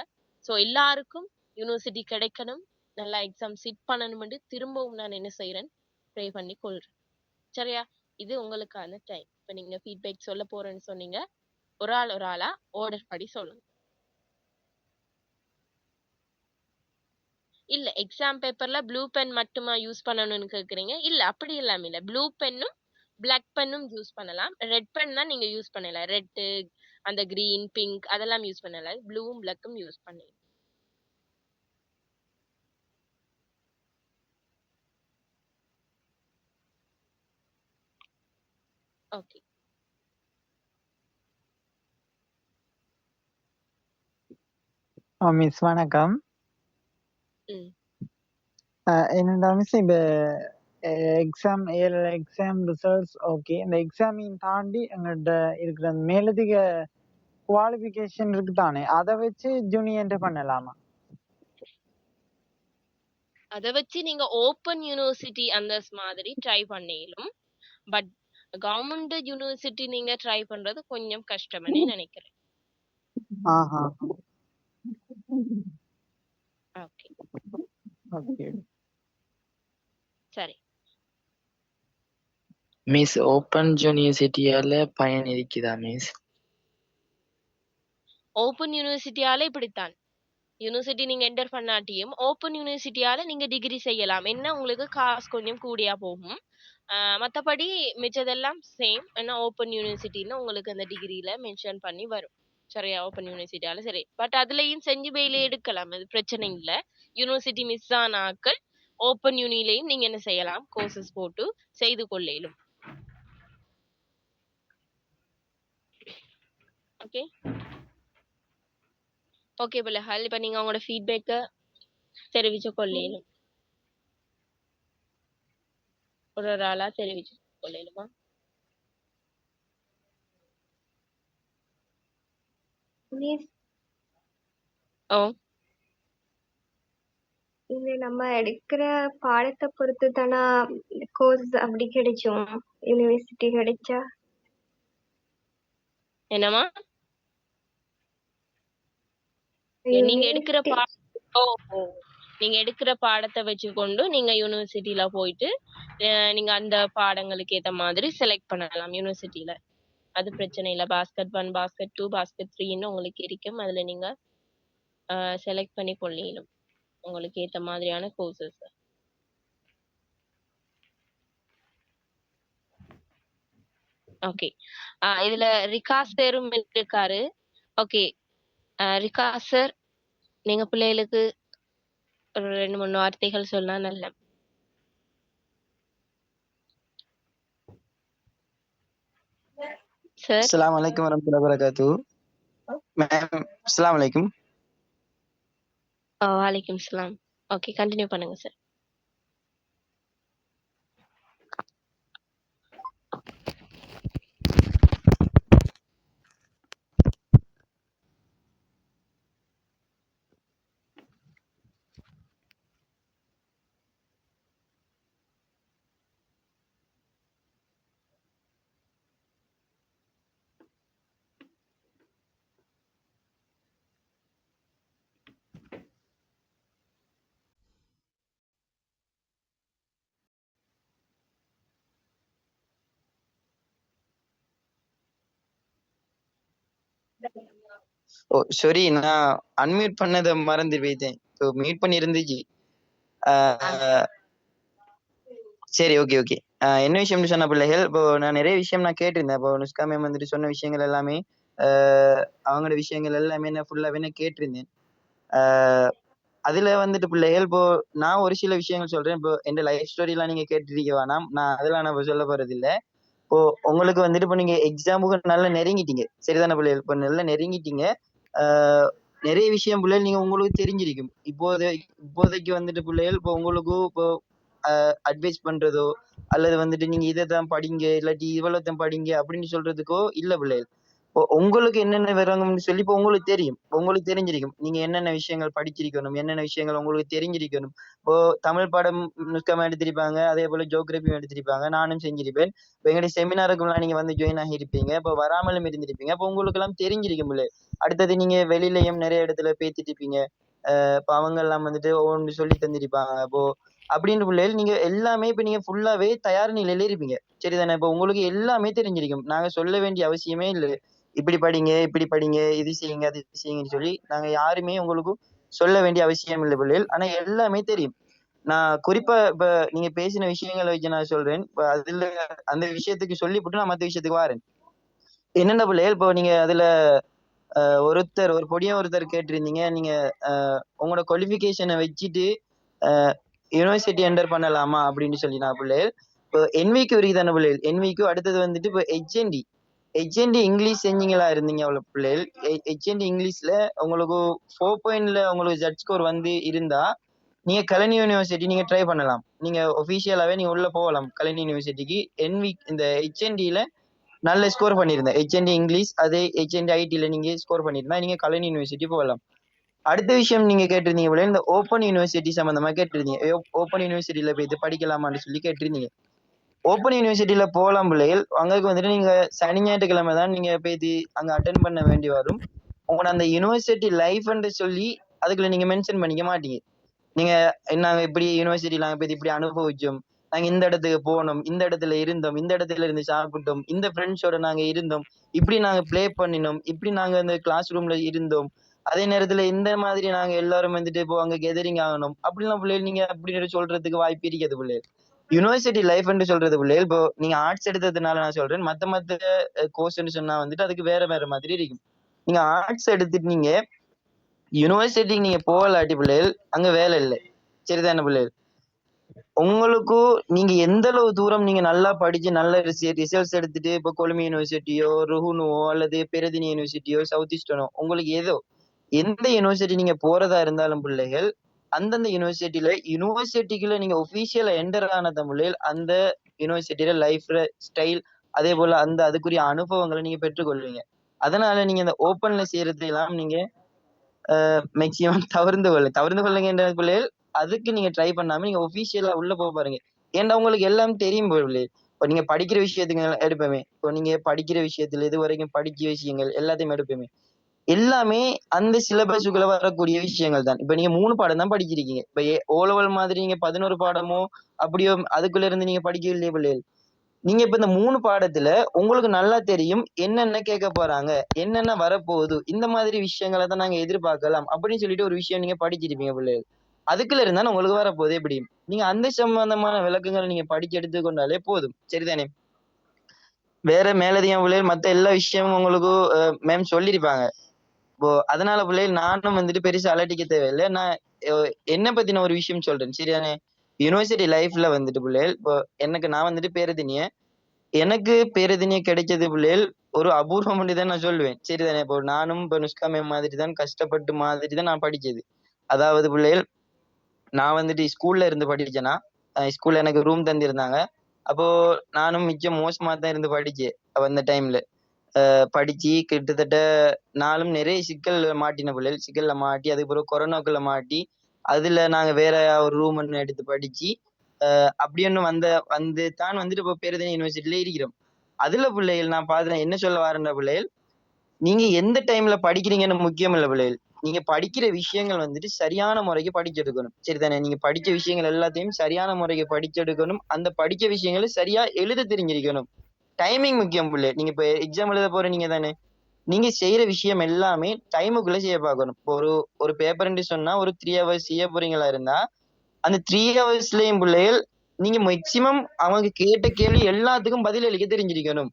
சோ எல்லாருக்கும் யுனிவர்சிட்டி கிடைக்கணும். நல்லா எக்ஸாம் சிட் பண்ணணும்னு திரும்பவும் நான் என்ன செய்றேன்? ப்ரே பண்ணி கொள்றேன். சரியா? இது உங்களுக்கான டைம். இப்ப நீங்க ஃபீட்பேக் சொல்ல போறேன்னு சொன்னீங்க. ஒரு ஆளா ஆர்டர் படி சொல்லுங்க. இல்ல எக்ஸாம் பேப்பர்ல ப்ளூ பென் மட்டுமா யூஸ் பண்ணணும்னு கேக்குறீங்க? இல்ல அப்படி எல்லாம் இல்ல. ப்ளூ பென்னும், பிளாக் பென்னும் யூஸ் பண்ணலாம். ரெட் பென் தான் நீங்க யூஸ் பண்ணலாம். ரெட்டு, அந்த கிரீன், பிங்க் அதெல்லாம் யூஸ் பண்ணலாம். ப்ளூவும், பிளாக்கும் யூஸ் பண்ணலாம். ஓகே. மிஸ் வணக்கம். ம். என்னோட மிஸ் இப்ப எக்ஸாம் ரிசல்ட்ஸ் ஓகே. இந்த எக்ஸாமையும் தாண்டி எங்கள்கிட்ட இருக்கிற மேலதிக குவாலிஃபிகேஷன் இருக்கு தானே, அதை வச்சு ஜூனியர் பண்ணலாமா? அத வச்சு நீங்க ஓப்பன் யூனிவர்சிட்டி அந்த மாதிரி ட்ரை பண்ணிலும். பட் கவர்மெண்ட் யூனிவர்சிட்டி நீங்க ட்ரை பண்றது கொஞ்சம் கஷ்டம்னே நினைக்கிறேன். ஆஹா. ஓகே. ஓகே. சரி. மிஸ் ஓப்பன் யூனிவர்சிட்டியால பயன் இருக்குதா மிஸ்? ஓப்பன் யூனிவர்சிட்டியால இப்படித்தான். யூனிவர்சிட்டி நீங்க என்டர் பண்ணாட்டியும் ஓப்பன் யூனிவர்சிட்டியால நீங்க டிகிரி செய்யலாம். என்ன உங்களுக்கு காசு கொஞ்சம் கூடியா போகும். மத்தபடி மிச்சதெல்லாம் சேம். ஏன்னா ஓப்பன் யூனிவர்சிட்டின்னு உங்களுக்கு அந்த டிகிரில மென்ஷன் பண்ணி வரும். சரியா? ஓப்பன் யூனிவர்சிட்டியால சரி. பட் அதுலயும் செஞ்சு பெயில எடுக்கலாம். அது பிரச்சனை இல்ல. யூனிவர்சிட்டி மிஸ் ஆன ஆட்கள் ஓப்பன் யூனிலையும் நீங்க என்ன செய்யலாம்? கோர்சஸ் போட்டு செய்து கொள்ளையிலும். ஓகே. ஓகே பிள்ளைகள். இப்ப நீங்க உங்களோட ஃபீட்பேக்க தெரிவிச்சு கொள்ளையிலும். ஒரு ஆளா தெரிவிச்சு கொள்ளையிலுமா? மிஸ் ஓ. இது நம்ம எடுக்கிற பாடத்தை பொறுத்து தானா கோர்ஸ் அப்படி கிடைக்கும் யூனிவர்சிட்டி கிடைச்சா? என்னம்மா? நீங்க எடுக்கிற யூனிவர்சிட்டி ஓ, ஓ. நீங்க எடுக்கிற பாடத்தை வச்சுக்கொண்டு நீங்க யூனிவர்சிட்டியில போயிட்டு நீங்க அந்த பாடங்களுக்கு ஏத்த மாதிரி செலக்ட் பண்ணலாம் யூனிவர்சிட்டியில. அது பிரச்சனை இல்ல. பாஸ்கெட் 1, பாஸ்கெட் 2, பாஸ்கெட் 3ன்னு உங்களுக்கு இருக்கும். அதுல நீங்க செலக்ட் பண்ணி கொள்ளிடும் உங்களுக்கு ஏத்த மாதிரியான கோர்சஸ். ஓகே. இதுல ரிகாஸ் சாரும் இருக்காரு. ஓகே. ரிகாஸ் சார், நீங்க பிள்ளைகளுக்கு ஒரு 2-3 வார்த்தைகள் சொன்னா நல்ல. சார். அஸ்ஸலாமு அலைக்கும் வரஹ்மத்துல்லாஹி வபரகாத்துஹு. மேம் அஸ்ஸலாமு அலைக்கும். வலைக்கும் சலாம். ஓகே, கண்டினியூ பண்ணுங்க சார். ஓ சாரி, நான் அன்மியூட் பண்ணதை மறந்து போயிட்டேன். ஸோ மியூட் பண்ணி இருந்துச்சு. சரி, ஓகே ஓகே. என்ன விஷயம்னு சொன்ன பிள்ளைகள், இப்போ நான் நிறைய விஷயம் நான் கேட்டிருந்தேன். இப்போ நுஸ்கா மேம் வந்துட்டு சொன்ன விஷயங்கள் எல்லாமே அவங்களோட விஷயங்கள் எல்லாமே நான் ஃபுல்லாகவே நான் கேட்டிருந்தேன். அதுல வந்துட்டு பிள்ளைகள், இப்போ நான் ஒரு சில விஷயங்கள் சொல்றேன். இப்போ என் லைஃப் ஸ்டோரிலாம் நீங்க கேட்டுருக்க வேணாம், நான் அதெல்லாம் நான் சொல்ல போறது இல்லை. இப்போ உங்களுக்கு வந்துட்டு இப்போ நீங்க எக்ஸாமுக்கு நல்லா நெருங்கிட்டீங்க, சரிதானே பிள்ளைகள்? இப்போ நல்லா நெருங்கிட்டீங்க. நிறைய விஷயம் பிள்ளைகள் நீங்க உங்களுக்கு தெரிஞ்சிருக்கும். இப்போதைக்கு வந்துட்டு பிள்ளைகள் இப்போ உங்களுக்கு இப்போ அட்வைஸ் பண்றதோ அல்லது வந்துட்டு நீங்க இதை தான் படிங்க இல்லாட்டி இவ்வளவுதான் படிங்க அப்படின்னு சொல்றதுக்கோ இல்ல பிள்ளைகள். இப்போ உங்களுக்கு என்னென்ன வராங்கன்னு சொல்லி இப்போ உங்களுக்கு தெரியும், உங்களுக்கு தெரிஞ்சிருக்கும் நீங்க என்னென்ன விஷயங்கள் படிச்சிருக்கணும், என்னென்ன விஷயங்கள் உங்களுக்கு தெரிஞ்சிருக்கணும். இப்போ தமிழ் பாடம் நுட்கமா எடுத்திருப்பாங்க, அதே போல ஜியோகிராஃபியும் எடுத்திருப்பாங்க, நானும் செஞ்சிருப்பேன். இப்போ எங்களுடைய செமினாருக்குலாம் நீங்க வந்து ஜாயின் ஆகியிருப்பீங்க, இப்போ வராமலும் இருந்திருப்பீங்க. இப்போ உங்களுக்கு எல்லாம் தெரிஞ்சிருக்கும் இல்லை? அடுத்தது நீங்க வெளியிலயும் நிறைய இடத்துல பேசிட்டு இருப்பீங்க. இப்போ அவங்க எல்லாம் வந்துட்டு ஒவ்வொன்று சொல்லி தந்திருப்பாங்க. இப்போ அப்படின்னு பிள்ளைகள் நீங்க எல்லாமே இப்ப நீங்க ஃபுல்லாவே தயார் நிலையில இருப்பீங்க, சரிதானே? இப்போ உங்களுக்கு எல்லாமே தெரிஞ்சிருக்கும், நாங்க சொல்ல வேண்டிய அவசியமே இல்லை. இப்படி படிங்க, இப்படி படிங்க, இது செய்யுங்க, அது செய்யுங்கன்னு சொல்லி நாங்க யாருமே உங்களுக்கு சொல்ல வேண்டிய அவசியம் இல்லை பிள்ளைகள். ஆனா எல்லாமே தெரியும். நான் குறிப்பா இப்ப நீங்க பேசின விஷயங்களை வச்சு நான் சொல்றேன். இப்ப அதுல அந்த விஷயத்துக்கு சொல்லிவிட்டு நான் மத்த விஷயத்துக்கு வரேன். என்னென்ன பிள்ளைகள், இப்போ நீங்க அதுல ஒரு பொடியா ஒருத்தர் கேட்டிருந்தீங்க, நீங்க உங்களோட குவாலிஃபிகேஷனை வச்சுட்டு யூனிவர்சிட்டி என்டர் பண்ணலாமா அப்படின்னு சொல்லி. நான் பிள்ளைகள் இப்போ என்விக்கு இருக்குதான பிள்ளைகள், என்விக்கு அடுத்தது வந்துட்டு இப்போ ஹெச்என்டி இங்கிலீஷ் செஞ்சீங்களா இருந்தீங்க அவ்வளோ பிள்ளைகள். ஹெச்என்டி இங்கிலீஷ்ல உங்களுக்கு 4.0 உங்களுக்கு ஜட் ஸ்கோர் வந்து இருந்தா நீங்க கலனி யூனிவர்சிட்டி நீங்க ட்ரை பண்ணலாம். நீங்க ஒஃபிஷியலாவே நீங்க உள்ள போகலாம் கலனி யூனிவர்சிட்டிக்கு. இந்த ஹெச்என்டில நல்ல ஸ்கோர் பண்ணியிருந்தேன், ஹெச்என்டி இங்கிலீஷ் அதே ஹெச்என்டி ஐடில நீங்க ஸ்கோர் பண்ணியிருந்தா நீங்க கலனி யூனிவர்சிட்டி போகலாம். அடுத்த விஷயம் நீங்க கேட்டிருந்தீங்க போல, இந்த ஓப்பன் யூனிவர்சிட்டி சம்பந்தமா கேட்டிருந்தீங்க. ஓப்பன் யூனிவர்சிட்டியில போய் இது படிக்கலாமான்னு சொல்லி கேட்டிருந்தீங்க. ஓப்பன் யூனிவர்சிட்டியில போகலாம் பிள்ளைகள். அங்களுக்கு வந்துட்டு நீங்க சனி ஞாயிற்றுக்கிழமை தான் நீங்க போய் இது அங்க அட்டென்ட் பண்ண வேண்டி வரும். உங்களோட அந்த யூனிவர்சிட்டி லைஃப்ன்னு சொல்லி அதுக்குள்ள நீங்க மென்ஷன் பண்ணிக்க மாட்டீங்க. நீங்க நாங்க இப்படி யூனிவர்சிட்டியில நாங்க போய் இப்படி அனுபவிச்சோம், நாங்க இந்த இடத்துக்கு போனோம், இந்த இடத்துல இருந்தோம், இந்த இடத்துல இருந்து சாப்பிட்டோம், இந்த ஃப்ரெண்ட்ஸோட நாங்க இருந்தோம், இப்படி நாங்க பிளே பண்ணினோம், இப்படி நாங்க இந்த கிளாஸ் ரூம்ல இருந்தோம், அதே நேரத்துல இந்த மாதிரி நாங்க எல்லாரும் வந்துட்டு இப்போ அங்க கெதரிங் ஆகணும் அப்படிலாம் பிள்ளைகள் நீங்க அப்படின்னு சொல்றதுக்கு வாய்ப்பு இருக்கிறது பிள்ளைகள். யூனிவர்சிட்டி லைஃப்ன்னு சொல்றது பிள்ளைகள். இப்போ நீங்க ஆர்ட்ஸ் எடுத்ததுனால நான் சொல்றேன், மத்த கோர்ஸ்ன்னு சொன்னா வந்துட்டு அதுக்கு வேற வேற மாதிரி இருக்கும். நீங்க ஆர்ட்ஸ் எடுத்துட்டு நீங்க யூனிவர்சிட்டிக்கு நீங்க போகலாட்டி பிள்ளைகள் அங்க வேலை இல்லை, சரிதானே பிள்ளைகள்? உங்களுக்கும் நீங்க எந்த அளவு தூரம் நீங்க நல்லா படிச்சு நல்ல ரிசல்ட்ஸ் எடுத்துட்டு இப்போ கொழும்பு யூனிவர்சிட்டியோ ருஹுனுவோ அல்லது பிரதினி யூனிவர்சிட்டியோ சவுத் ஈஸ்டர்னோ உங்களுக்கு ஏதோ எந்த யூனிவர்சிட்டி நீங்க போறதா இருந்தாலும் பிள்ளைகள் அந்தந்த யூனிவர்சிட்டிக்குள்ள நீங்க ஒபிஷியலா என்டர் ஆன தமிழில் அந்த யூனிவர்சிட்டியில லைஃப் ஸ்டைல் அதே போல அந்த அதுக்குரிய அனுபவங்களை நீங்க பெற்றுக்கொள்வீங்க. அதனால நீங்க இந்த ஓப்பன்ல செய்யறது எல்லாம் நீங்க மேக்சிமம் தவிர்த்து கொள்ளுங்க என்ற பிள்ளைகள். அதுக்கு நீங்க ட்ரை பண்ணாம நீங்க ஒபிஷியலா உள்ள போக பாருங்க. ஏன்னா உங்களுக்கு எல்லாம் தெரியும் பிள்ளை. இப்போ நீங்க படிக்கிற விஷயத்துக்கு எடுப்போமே, இப்போ நீங்க படிக்கிற விஷயத்துல இது வரைக்கும் படிச்ச விஷயங்கள் எல்லாத்தையும் எடுப்போமே, எல்லாமே அந்த சிலபஸுக்குள்ள வரக்கூடிய விஷயங்கள் தான். இப்ப நீங்க 3 பாடம் தான் படிச்சிருக்கீங்க. இப்ப ஓ லெவல் மாதிரி நீங்க 11 பாடமோ அப்படியோ அதுக்குள்ள இருந்து நீங்க படிக்கவில்லையே பிள்ளைகள். நீங்க இப்ப இந்த 3 பாடத்துல உங்களுக்கு நல்லா தெரியும் என்னென்ன கேட்க போறாங்க, என்னென்ன வரப்போகுது, இந்த மாதிரி விஷயங்கள தான் நாங்க எதிர்பார்க்கலாம் அப்படின்னு சொல்லிட்டு ஒரு விஷயம் நீங்க படிச்சிருப்பீங்க பிள்ளைகள். அதுக்குள்ள இருந்தா உங்களுக்கு வரப்போகுது எப்படி? நீங்க அந்த சம்பந்தமான விளக்கங்களை நீங்க படிச்சு எடுத்துக்கொண்டாலே போதும். சரிதானே? வேற மேலதிகம் பிள்ளைகள் மத்த எல்லா விஷயமும் உங்களுக்கு மேம் சொல்லியிருப்பாங்க. இப்போ அதனால பிள்ளைகள் நானும் வந்துட்டு பெருசா அலட்டிக்க தேவையில்லை. நான் என்ன பத்தின ஒரு விஷயம் சொல்றேன். சரிதானே? யூனிவர்சிட்டி லைஃப்ல வந்துட்டு பிள்ளைகள் இப்போ நான் வந்துட்டு பேரதினிய எனக்கு பேரதினிய கிடைச்சது பிள்ளைகள் ஒரு அபூர்வம் தான் நான் சொல்லுவேன். சரிதானே? இப்போ நானும் இப்போ நுஸ்கா மேம் மாதிரி தான் கஷ்டப்பட்டு மாதிரி தான் நான் படிச்சது. அதாவது பிள்ளைகள் நான் வந்துட்டு ஸ்கூல்ல இருந்து படிச்சேன்னா ஸ்கூல்ல எனக்கு ரூம் தந்திருந்தாங்க. அப்போ நானும் மிச்சம் மோசமா தான் இருந்து படிச்சேன் அந்த டைம்ல. படிச்சு கிட்டத்தட்ட நானும் நிறைய சிக்கல்ல மாட்டின பிள்ளைகள். சிக்கல்ல மாட்டி அதுக்கப்புறம் கொரோனாக்குள்ள மாட்டி அதுல நாங்க வேற ஒரு ரூம் ஒன்று எடுத்து படிச்சு அப்படி ஒன்று வந்து தான் வந்துட்டு இப்போ பேரதனி யூனிவர்சிட்டியில இருக்கிறோம். அதுல பிள்ளைகள் நான் பாக்குறேன் என்ன சொல்ல வரேன்ற பிள்ளைகள் நீங்க எந்த டைம்ல படிக்கிறீங்கன்னு முக்கியம் இல்ல பிள்ளைகள். நீங்க படிக்கிற விஷயங்கள் வந்துட்டு சரியான முறைக்கு படிச்செடுக்கணும். சரிதானே? நீங்க படிச்ச விஷயங்கள் எல்லாத்தையும் சரியான முறைக்கு படிச்செடுக்கணும். அந்த படிச்ச விஷயங்களை சரியா எழுத தெரிஞ்சிருக்கணும். டைமிங் முக்கியம் பிள்ளை. நீங்க இப்ப எக்ஸாம் எழுத போற நீங்க தானே? நீங்க செய்யற விஷயம் எல்லாமே டைமுக்குள்ள செய்ய பார்க்கணும். இப்போ ஒரு பேப்பர்ன்னு சொன்னா ஒரு 3 ஹவர்ஸ் செய்ய போறீங்களா இருந்தா அந்த 3 ஹவர்ஸ்லயும் பிள்ளைகள் நீங்க மேக்சிமம் அவங்க கேட்ட கேள்வி எல்லாத்துக்கும் பதில் அளிக்க தெரிஞ்சிருக்கணும்.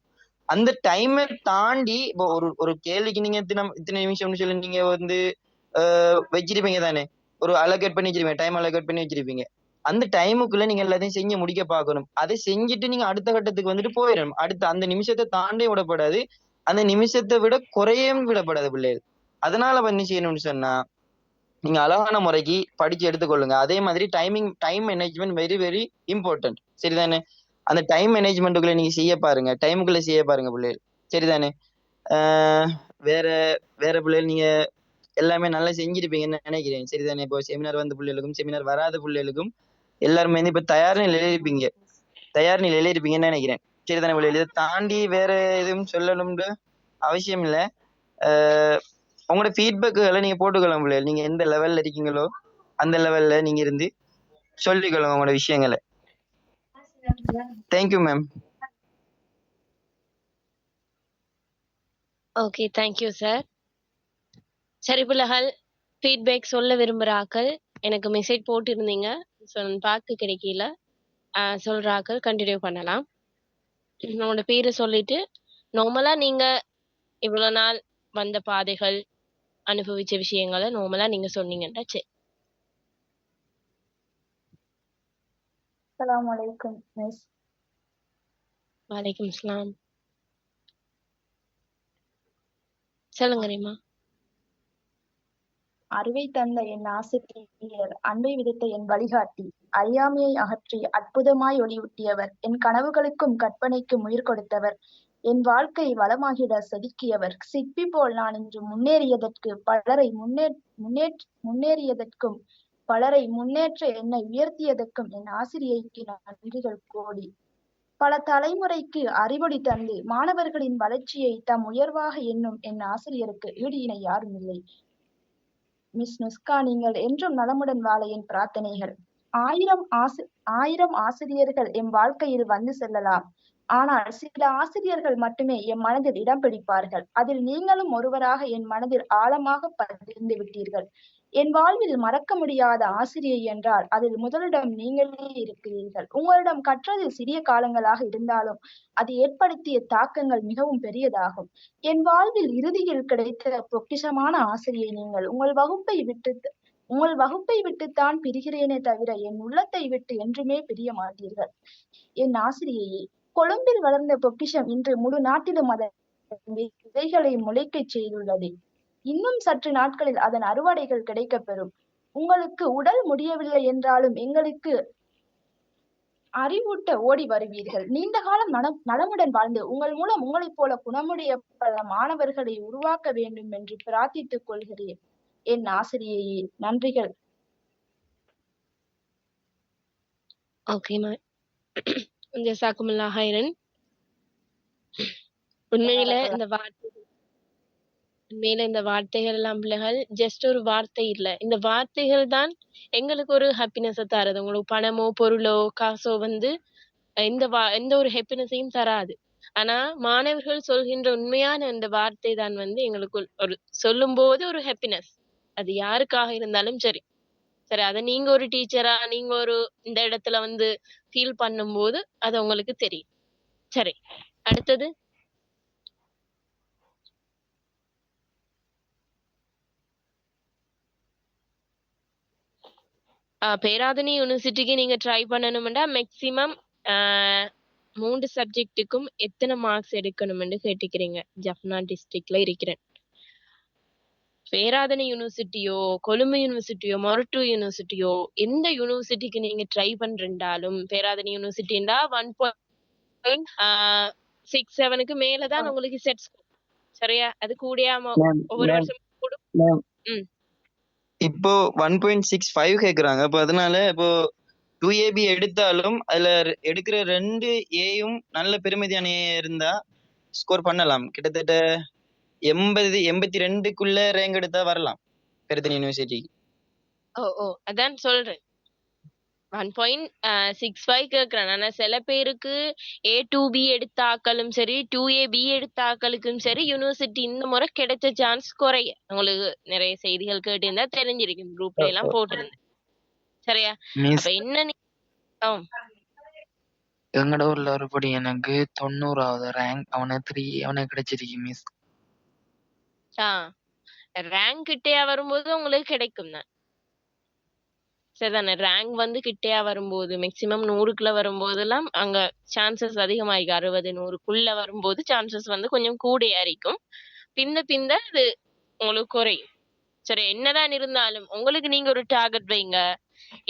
அந்த டைமை தாண்டி இப்போ ஒரு கேள்விக்கு நீங்க இத்தனை நிமிஷம்னு சொல்லி நீங்க வந்து வச்சிருப்பீங்க தானே? ஒரு அலோகேட் பண்ணி வச்சிருப்பீங்க, டைம் அலோகேட் பண்ணி வச்சிருப்பீங்க. அந்த டைமுக்குள்ள நீங்க எல்லாத்தையும் செஞ்சு முடிக்க பார்க்கணும். அதை செஞ்சுட்டு நீங்க அடுத்த கட்டத்துக்கு வந்துட்டு போயிடணும். அடுத்த அந்த நிமிஷத்தை தாண்டே விடப்படாது. அந்த நிமிஷத்தை விட குறையவும் விடப்படாது பிள்ளைகள். அதனால என்ன செய்யணும்னு சொன்னா நீங்க அழகான முறைக்கு படிச்சு எடுத்துக்கொள்ளுங்க. அதே மாதிரி time management very very important. சரிதானே? அந்த டைம் மேனேஜ்மெண்ட்டுக்குள்ள நீங்க செய்ய பாருங்க. டைமுக்குள்ள செய்ய பாருங்க பிள்ளைகள். சரிதானே? வேற வேற பிள்ளைகள் நீங்க எல்லாமே நல்லா செஞ்சிருப்பீங்கன்னு நினைக்கிறேன். சரிதானே? இப்போ செமினார் வந்த பிள்ளைகளுக்கும் செமினார் வராத பிள்ளைகளுக்கும் எல்லாருமே வந்து இப்ப தயார் நிலையில இருப்பீங்கன்னு நினைக்கிறேன். சரிதானே பிள்ளைகள்? இதை தாண்டி வேற எதுவும் சொல்லணும்னு அவசியம் இல்லை. உங்களோட ஃபீட்பேக்குகளை நீங்க போட்டுக்கலாம் பிள்ளைகள். நீங்க எந்த லெவல்ல இருக்கீங்களோ அந்த லெவல்ல நீங்க இருந்து சொல்லிக்கொள்ளுங்க உங்களோட விஷயங்களை. Thank you ma'am. Okay, thank you sir. சரி பிள்ளைகள், ஃபீட்பேக் சொல்ல விரும்புகிற ஆக்கள் எனக்கு மெசேஜ் போட்டிருந்தீங்க. பார்க்க கிடைக்கல. சொல்கிற ஆக்கள் கண்டினியூ பண்ணலாம். உங்களோட பேரை சொல்லிட்டு நார்மலாக நீங்கள் இவ்வளோ நாள் வந்த பாதைகள் அனுபவிச்ச விஷயங்களை நார்மலாக நீங்கள் சொன்னீங்கன்னா சரி. அஸ்ஸலாமு அலைக்கும் மிஸ். வலைக்கம் அஸ்ஸலாம். சொல்லுங்க ரீமா. அறிவை தந்த என் ஆசிரியர், அன்பை விதைத்த என் வழிகாட்டி, அறியாமையை அகற்றி அற்புதமாய் ஒளியூட்டியவர், என் கனவுகளுக்கும் கற்பனைக்கும் உயிர் கொடுத்தவர், என் வாழ்க்கை வளமாகிட செதுக்கியவர், சிற்பி போல் நான் இன்று முன்னேறியதற்கும் பலரை முன்னேற்ற என்னை உயர்த்தியதற்கும் என் ஆசிரியைக்கு நன்றிகள் கோடி. பல தலைமுறைக்கு அறிவொளி தந்து மாணவர்களின் வளர்ச்சியை தம் உயர்வாக எண்ணும் என் ஆசிரியருக்கு ஈடு இணை யாரும் இல்லை. மிஸ் நுஸ்கா, நீங்கள் என்றும் நலமுடன் வாழ என் பிரார்த்தனைகள். ஆயிரம் ஆசிரியர்கள் எம் வாழ்க்கையில் வந்து செல்லலாம். ஆனால் சில ஆசிரியர்கள் மட்டுமே என் மனதில் இடம் பிடிப்பார்கள். அதில் நீங்களும் ஒருவராக என் மனதில் ஆழமாக பதிந்து விட்டீர்கள். என் வாழ்வில் மறக்க முடியாத ஆசிரியை என்றால் அதில் முதலிடம் நீங்களே இருக்கிறீர்கள். உங்களிடம் கற்றதில் சிறிய காலங்களாக இருந்தாலும் அது ஏற்படுத்திய தாக்கங்கள் மிகவும் பெரியதாகும். என் வாழ்வில் இறுதியில் கிடைத்த பொக்கிஷமான ஆசிரியை நீங்கள். உங்கள் வகுப்பை விட்டுத்தான் பிரிகிறேனே தவிர என் உள்ளத்தை விட்டு என்றுமே பிரிய மாட்டீர்கள். என் ஆசிரியையே, கொழும்பில் வளர்ந்த பொக்கிஷம் இன்று முழு நாட்டிலும் அதன் விதைகளை முளைக்கச் செய்துள்ளது. இன்னும் சற்று நாட்களில் அதன் அறுவடைகள் கிடைக்கப் பெறும். உங்களுக்கு உடல் முடியவில்லை என்றாலும் எங்களுக்கு அறிவூட்ட ஓடி வருவீர்கள். நீண்ட காலம் நலமுடன் வாழ்ந்து உங்கள் மூலம் உங்களைப் போல குணமுடைய பல மாணவர்களை உருவாக்க வேண்டும் என்று பிரார்த்தித்துக் கொள்கிறேன். என் ஆசிரியையே, நன்றிகள். ஓகேமா, ஜஸாக்குமுல்லாஹ் ஹைரன். உண்மையில இந்த வார்த்தை மேல இந்த வார்த்தைகள் எல்லாம் பிள்ளைகள் ஜஸ்ட் ஒரு வார்த்தை இல்ல. இந்த வார்த்தைகள் தான் எங்களுக்கு ஒரு ஹாப்பினஸ தருது. உங்களுக்கு பணமோ, பொருளோ, காசோ வந்து எந்த ஒரு ஹாப்பினஸையும் தராது. ஆனா மாணவர்கள் சொல்கின்ற உண்மையான இந்த வார்த்தை தான் வந்து எங்களுக்குள் ஒரு சொல்லும்போது ஒரு ஹாப்பினஸ். அது யாருக்காக இருந்தாலும் சரி. சரி, அத நீங்க ஒரு டீச்சரா நீங்க ஒரு இந்த இடத்துல வந்து ஃபீல் பண்ணும்போது அது உங்களுக்கு தெரியும். சரி, அடுத்தது பேராதனை யூனிவர்சிட்டிக்கு நீங்க ட்ரை பண்ணணும்னா மேக்ஸிமம் 3 சப்ஜெக்ட்டுக்கும் எத்தனை மார்க்ஸ் எடுக்கணும்னு கேட்டுக்கிறீங்க. ஜஃப்னா டிஸ்ட்ரிக்ட்ல இருக்கிறேன். பேராதனை யூனிவர்சிட்டியோ, கொழும்பு யூனிவர்சிட்டியோ, மொரட்டு யூனிவர்சிட்டியோ, எந்த யூனிவர்சிட்டிக்கு நீங்க ட்ரை பண்றீண்டாலும் பேராதனை யூனிவர்சிட்டின்னா 1.67க்கு மேலதான் உங்களுக்கு செட் ஸ்கோர். சரியா? அது கூடியாம மேம் ஒவ்வொரு மேம் வருஷம் கூடும். மேம் ம். இப்போ 1.65 கேக்குறாங்க. இப்போ அதனால இப்போ 2AB எடுத்தாலும் அதுல எடுக்கிற 2 ஏயும் நல்ல பெருமதியான ஏ இருந்தா ஸ்கோர் பண்ணலாம். கிட்டத்தட்ட 82க்குள்ள ரேங்க் எடுத்தா வரலாம் பேராதனை யூனிவர்சிட்டிக்கு. அதான் சொல்றேன். 1.65 கேக்குறேன். ஆனா சில பேருக்கு A2B எடுத்த ஆக்களும் சரி 2AB எடுத்த ஆக்களுக்கும் சரி யூனிவர்சிட்டி இந்த முறை கிடைச்ச சான்ஸ் குறைய. உங்களுக்கு நிறைய செய்திகள் கேட்டிருந்தா தெரிஞ்சிருக்கும். குரூப்ல எல்லாம் போட்டிருந்தேன். சரியா? மிஸ் அப்ப என்ன எங்கட ஊர்ல ஒருபடி எனக்கு 90வது ரேங்க் அவனுக்கு கிடைச்சிருக்கு மிஸ். ரேங்க் கிட்டையா வரும்போது உங்களுக்கு கிடைக்கும் தான். சரிதானே? ரேங்க் வந்து கிட்டையா வரும்போது மேக்சிமம் 100க்குள்ள வரும்போதெல்லாம் அங்க சான்சஸ் அதிகமாயிக்கும். 60 100க்குள்ள வரும்போது சான்சஸ் வந்து கொஞ்சம் கூடையா இருக்கும். பிந்த அது உங்களுக்கு குறையும். சரி, என்னதான் இருந்தாலும் உங்களுக்கு நீங்க ஒரு டார்கெட் வைங்க.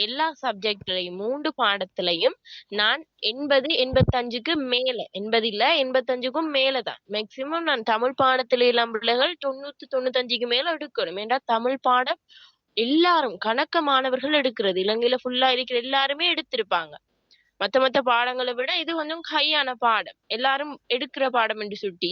எல்லா சப்ஜெக்ட்லயும் 3 பாடத்திலையும் நான் 80 85க்கு மேல 80 இல்ல 85க்கும் மேலதான். மேக்சிமம் நான் தமிழ் பாடத்தில எல்லாம் பிள்ளைகள் 90 95க்கு மேல எடுக்கணும். ஏன்டா தமிழ் பாடம் எல்லாரும் கணக்க மாணவர்கள் எடுக்கிறது. இலங்கையில ஃபுல்லா இருக்கிற எல்லாருமே எடுத்திருப்பாங்க. மத்த பாடங்களை விட இது கொஞ்சம் ஹையான பாடம். எல்லாரும் எடுக்கிற பாடம் என்று சுட்டி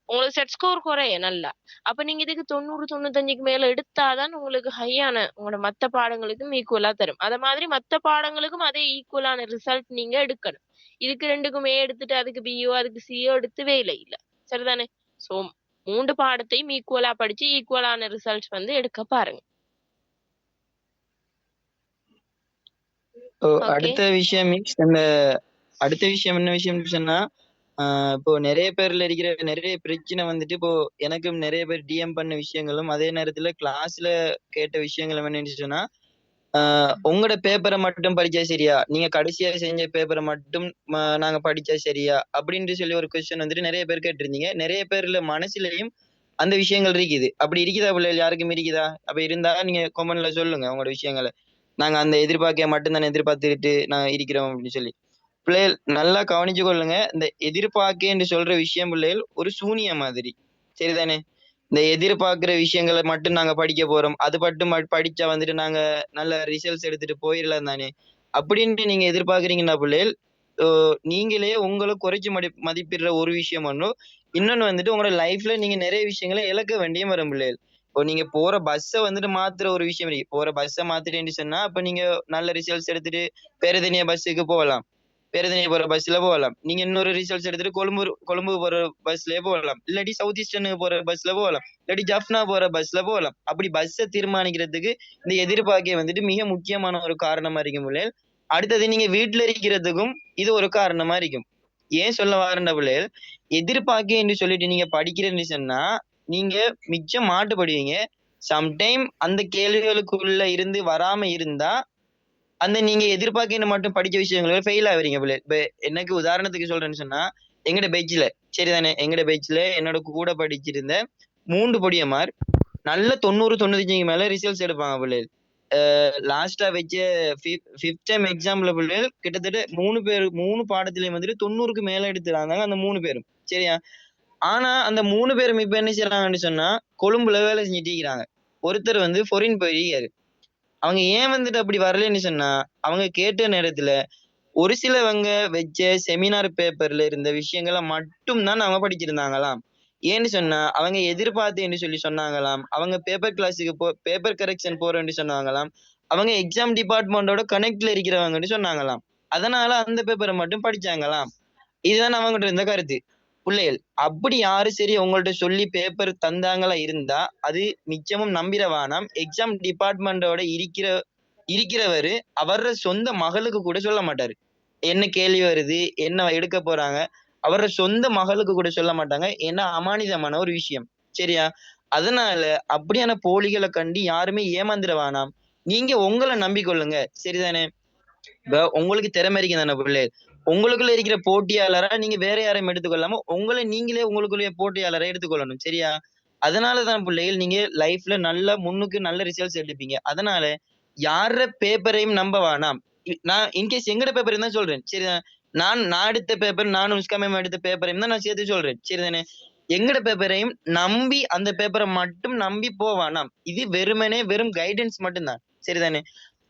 உங்களுக்கு செட் ஸ்கோர் குறைய நல்லா. அப்ப நீங்க இதுக்கு 90 95க்கு மேல எடுத்தாதான் உங்களுக்கு ஹையான உங்களோட மத்த பாடங்களுக்கும் ஈக்குவலா தரும். அத மாதிரி மத்த பாடங்களுக்கும் அதே ஈக்குவலான ரிசல்ட் நீங்க எடுக்கணும். இதுக்கு 2க்குமே எடுத்துட்டு அதுக்கு பியோ அதுக்கு சியோ எடுத்து வேலை இல்ல. சரிதானே? சோ 3 பாடத்தையும் ஈக்குவலா படிச்சு ஈக்குவலான ரிசல்ட்ஸ் வந்து எடுக்க பாருங்க. ஓகே. அடுத்த விஷயம் மீன்ஸ் அடுத்த விஷயம் என்ன விஷயம் சொன்னா இப்போ நிறைய பேர்ல இருக்கிற நிறைய பிரச்சனை வந்துட்டு இப்போ எனக்கும் நிறைய பேர் டிஎம் பண்ண விஷயங்களும் அதே நேரத்துல கிளாஸ்ல கேட்ட விஷயங்களும் என்னன்னு சொன்னா உங்களோட பேப்பரை மட்டும் படிச்சா சரியா, நீங்க கடைசியா செஞ்ச பேப்பரை மட்டும் நாங்க படிச்சா சரியா அப்படின்ட்டு சொல்லி ஒரு கொஸ்டின் வந்துட்டு நிறைய பேர் கேட்டிருந்தீங்க. நிறைய பேர்ல மனசுலயும் அந்த விஷயங்கள் இருக்குது. அப்படி இருக்குதா பிள்ளைகள் யாருக்கும் இருக்குதா? அப்ப இருந்தா நீங்க கொமெண்ட்ல சொல்லுங்க உங்களோட விஷயங்களை. நாங்க அந்த எதிர்பார்க்க மட்டும்தானே எதிர்பார்த்துக்கிட்டு நான் இருக்கிறோம் அப்படின்னு சொல்லி. பிள்ளைகள் நல்லா கவனிச்சு கொள்ளுங்க. இந்த எதிர்பார்க்கன்னு சொல்ற விஷயம் பிள்ளைகள் ஒரு சூனிய மாதிரி. சரிதானே? இந்த எதிர்பார்க்கிற விஷயங்களை மட்டும் நாங்க படிக்க போறோம், அது மட்டும் படிச்சா வந்துட்டு நாங்க நல்ல ரிசல்ட்ஸ் எடுத்துட்டு போயிடலாம் தானே அப்படின்ட்டு நீங்க எதிர்பார்க்கறீங்கன்னா பிள்ளைகள் நீங்களே உங்களை குறைச்சு மதிப்பிடுற ஒரு விஷயம் ஒன்றும். இன்னொன்னு வந்துட்டு உங்களோட லைஃப்ல நீங்க நிறைய விஷயங்களை இழக்க வேண்டிய வரும் பிள்ளைகள். இப்போ நீங்க போற பஸ்ஸை வந்துட்டு மாத்துற ஒரு விஷயம் இருக்கு. போற பஸ்ஸை மாத்திட்டேன்னு சொன்னா அப்ப நீங்க நல்ல ரிசல்ட்ஸ் எடுத்துட்டு பேரதனிய பஸ்ஸுக்கு போகலாம், பேரதனிய போற பஸ்ல போகலாம். நீங்க இன்னொரு ரிசல்ட்ஸ் எடுத்துட்டு கொழும்பு போற பஸ்லயே போகலாம், இல்லாட்டி சவுத் ஈஸ்டர்னுக்கு போற பஸ்ல போகலாம், இல்லாட்டி ஜப்னா போற பஸ்ல போகலாம். அப்படி பஸ்ஸை தீர்மானிக்கிறதுக்கு இந்த எதிர்பார்க்கை வந்துட்டு மிக முக்கியமான ஒரு காரணமா இருக்கும் பிள்ளைகள். அடுத்தது நீங்க வீட்டுல இருக்கிறதுக்கும் இது ஒரு காரணமா இருக்கும். ஏன் சொல்ல வாரண்ட பிள்ளைகள், எதிர்பார்க்கன்னு சொல்லிட்டு நீங்க படிக்கிறேன்னு சொன்னா நீங்க மிச்சம் மாட்டுப்படுவீங்க. சம்டைம் அந்த கேள்விகளுக்குள்ள இருந்து வராம இருந்தா அந்த நீங்க எதிர்பார்க்க மட்டும் படிச்ச விஷயங்கள ஃபெயில் ஆவீங்க பிள்ளை. இப்ப எனக்கு உதாரணத்துக்கு சொல்றேன்னு சொன்னா எங்கட பேட்ச்ல சரிதானே, எங்கட பேட்ச்ல என்னோட கூட படிச்சிருந்த 3 பொடியமார் நல்ல 90 95க்கு மேல ரிசல்ட்ஸ் எடுப்பாங்க பிள்ளைகள். லாஸ்டா வச்ச 5th டைம் எக்ஸாம்ல பிள்ளைகள் கிட்டத்தட்ட 3 பாடத்திலையும் வந்துட்டு 90க்கு மேல எடுத்துறாங்க அந்த 3 பேரும். சரியா? ஆனா அந்த 3 பேரும் இப்ப என்ன செய்யறாங்கன்னு சொன்னா கொழும்புல வேலை செஞ்சுட்டு இருக்கிறாங்க. ஒருத்தர் வந்து ஃபாரின் போயிருக்காரு. அவங்க ஏன் வந்துட்டு அப்படி வரலன்னு சொன்னா அவங்க கேட்ட நேரத்துல ஒரு சிலவங்க வச்ச செமினார் பேப்பர்ல இருந்த விஷயங்களை மட்டும் தான் அவங்க படிச்சிருந்தாங்களாம். ஏன்னு சொன்னா அவங்க எதிர்பார்த்து சொல்லி சொன்னாங்களாம். அவங்க பேப்பர் கிளாஸுக்கு பேப்பர் கரெக்ஷன் போறேன்னு சொன்னாங்களாம். அவங்க எக்ஸாம் டிபார்ட்மெண்டோட கனெக்ட்ல இருக்கிறவங்கன்னு சொன்னாங்களாம். அதனால அந்த பேப்பரை மட்டும் படிச்சாங்களாம். இதுதான் அவங்ககிட்ட இருந்த கருத்து. பிள்ளைகள் அப்படி யாரு சரி உங்கள்ட்ட சொல்லி பேப்பர் தந்தாங்களா இருந்தா அது மிச்சமும் நம்பிட வேணாம். எக்ஸாம் டிபார்ட்மெண்டோட இருக்கிறவரு அவர சொந்த மகளுக்கு கூட சொல்ல மாட்டாரு. என்ன கேள்வி வருது, என்ன எடுக்க போறாங்க, அவர சொந்த மகளுக்கு கூட சொல்ல மாட்டாங்க. ஏன்னா அமானிதமான ஒரு விஷயம். சரியா? அதனால அப்படியான போலிகளை கண்டு யாருமே ஏமாந்துட வேணாம். நீங்க உங்களை நம்பிக்கொள்ளுங்க. சரிதானே? இப்ப உங்களுக்கு திறமை இருக்கு தானே பிள்ளை, உங்களுக்குள்ள இருக்கிற போட்டியாளரா நீங்க வேற யாரையும் எடுத்துக்கொள்ளாம உங்களை நீங்களே உங்களுக்குள்ள போட்டியாளரை எடுத்துக்கொள்ளணும். சரியா? அதனாலதான் பிள்ளைகள் நீங்க லைஃப்ல நல்ல முன்னுக்கு நல்ல ரிசல்ட்ஸ் எடுப்பீங்க. அதனால யார பேப்பரையும் நம்ப வேணாம். நான் இன்கேஸ் எங்கட பேப்பர் தான் சொல்றேன். சரிதான்? நான் எடுத்த பேப்பர், நானும் உஸ்காமேம் எடுத்த பேப்பரையும் தான் நான் சேர்த்து சொல்றேன். சரிதானே? எங்கட பேப்பரையும் நம்பி அந்த பேப்பரை மட்டும் நம்பி போவானாம். இது வெறும் கைடன்ஸ் மட்டும்தான். சரிதானே?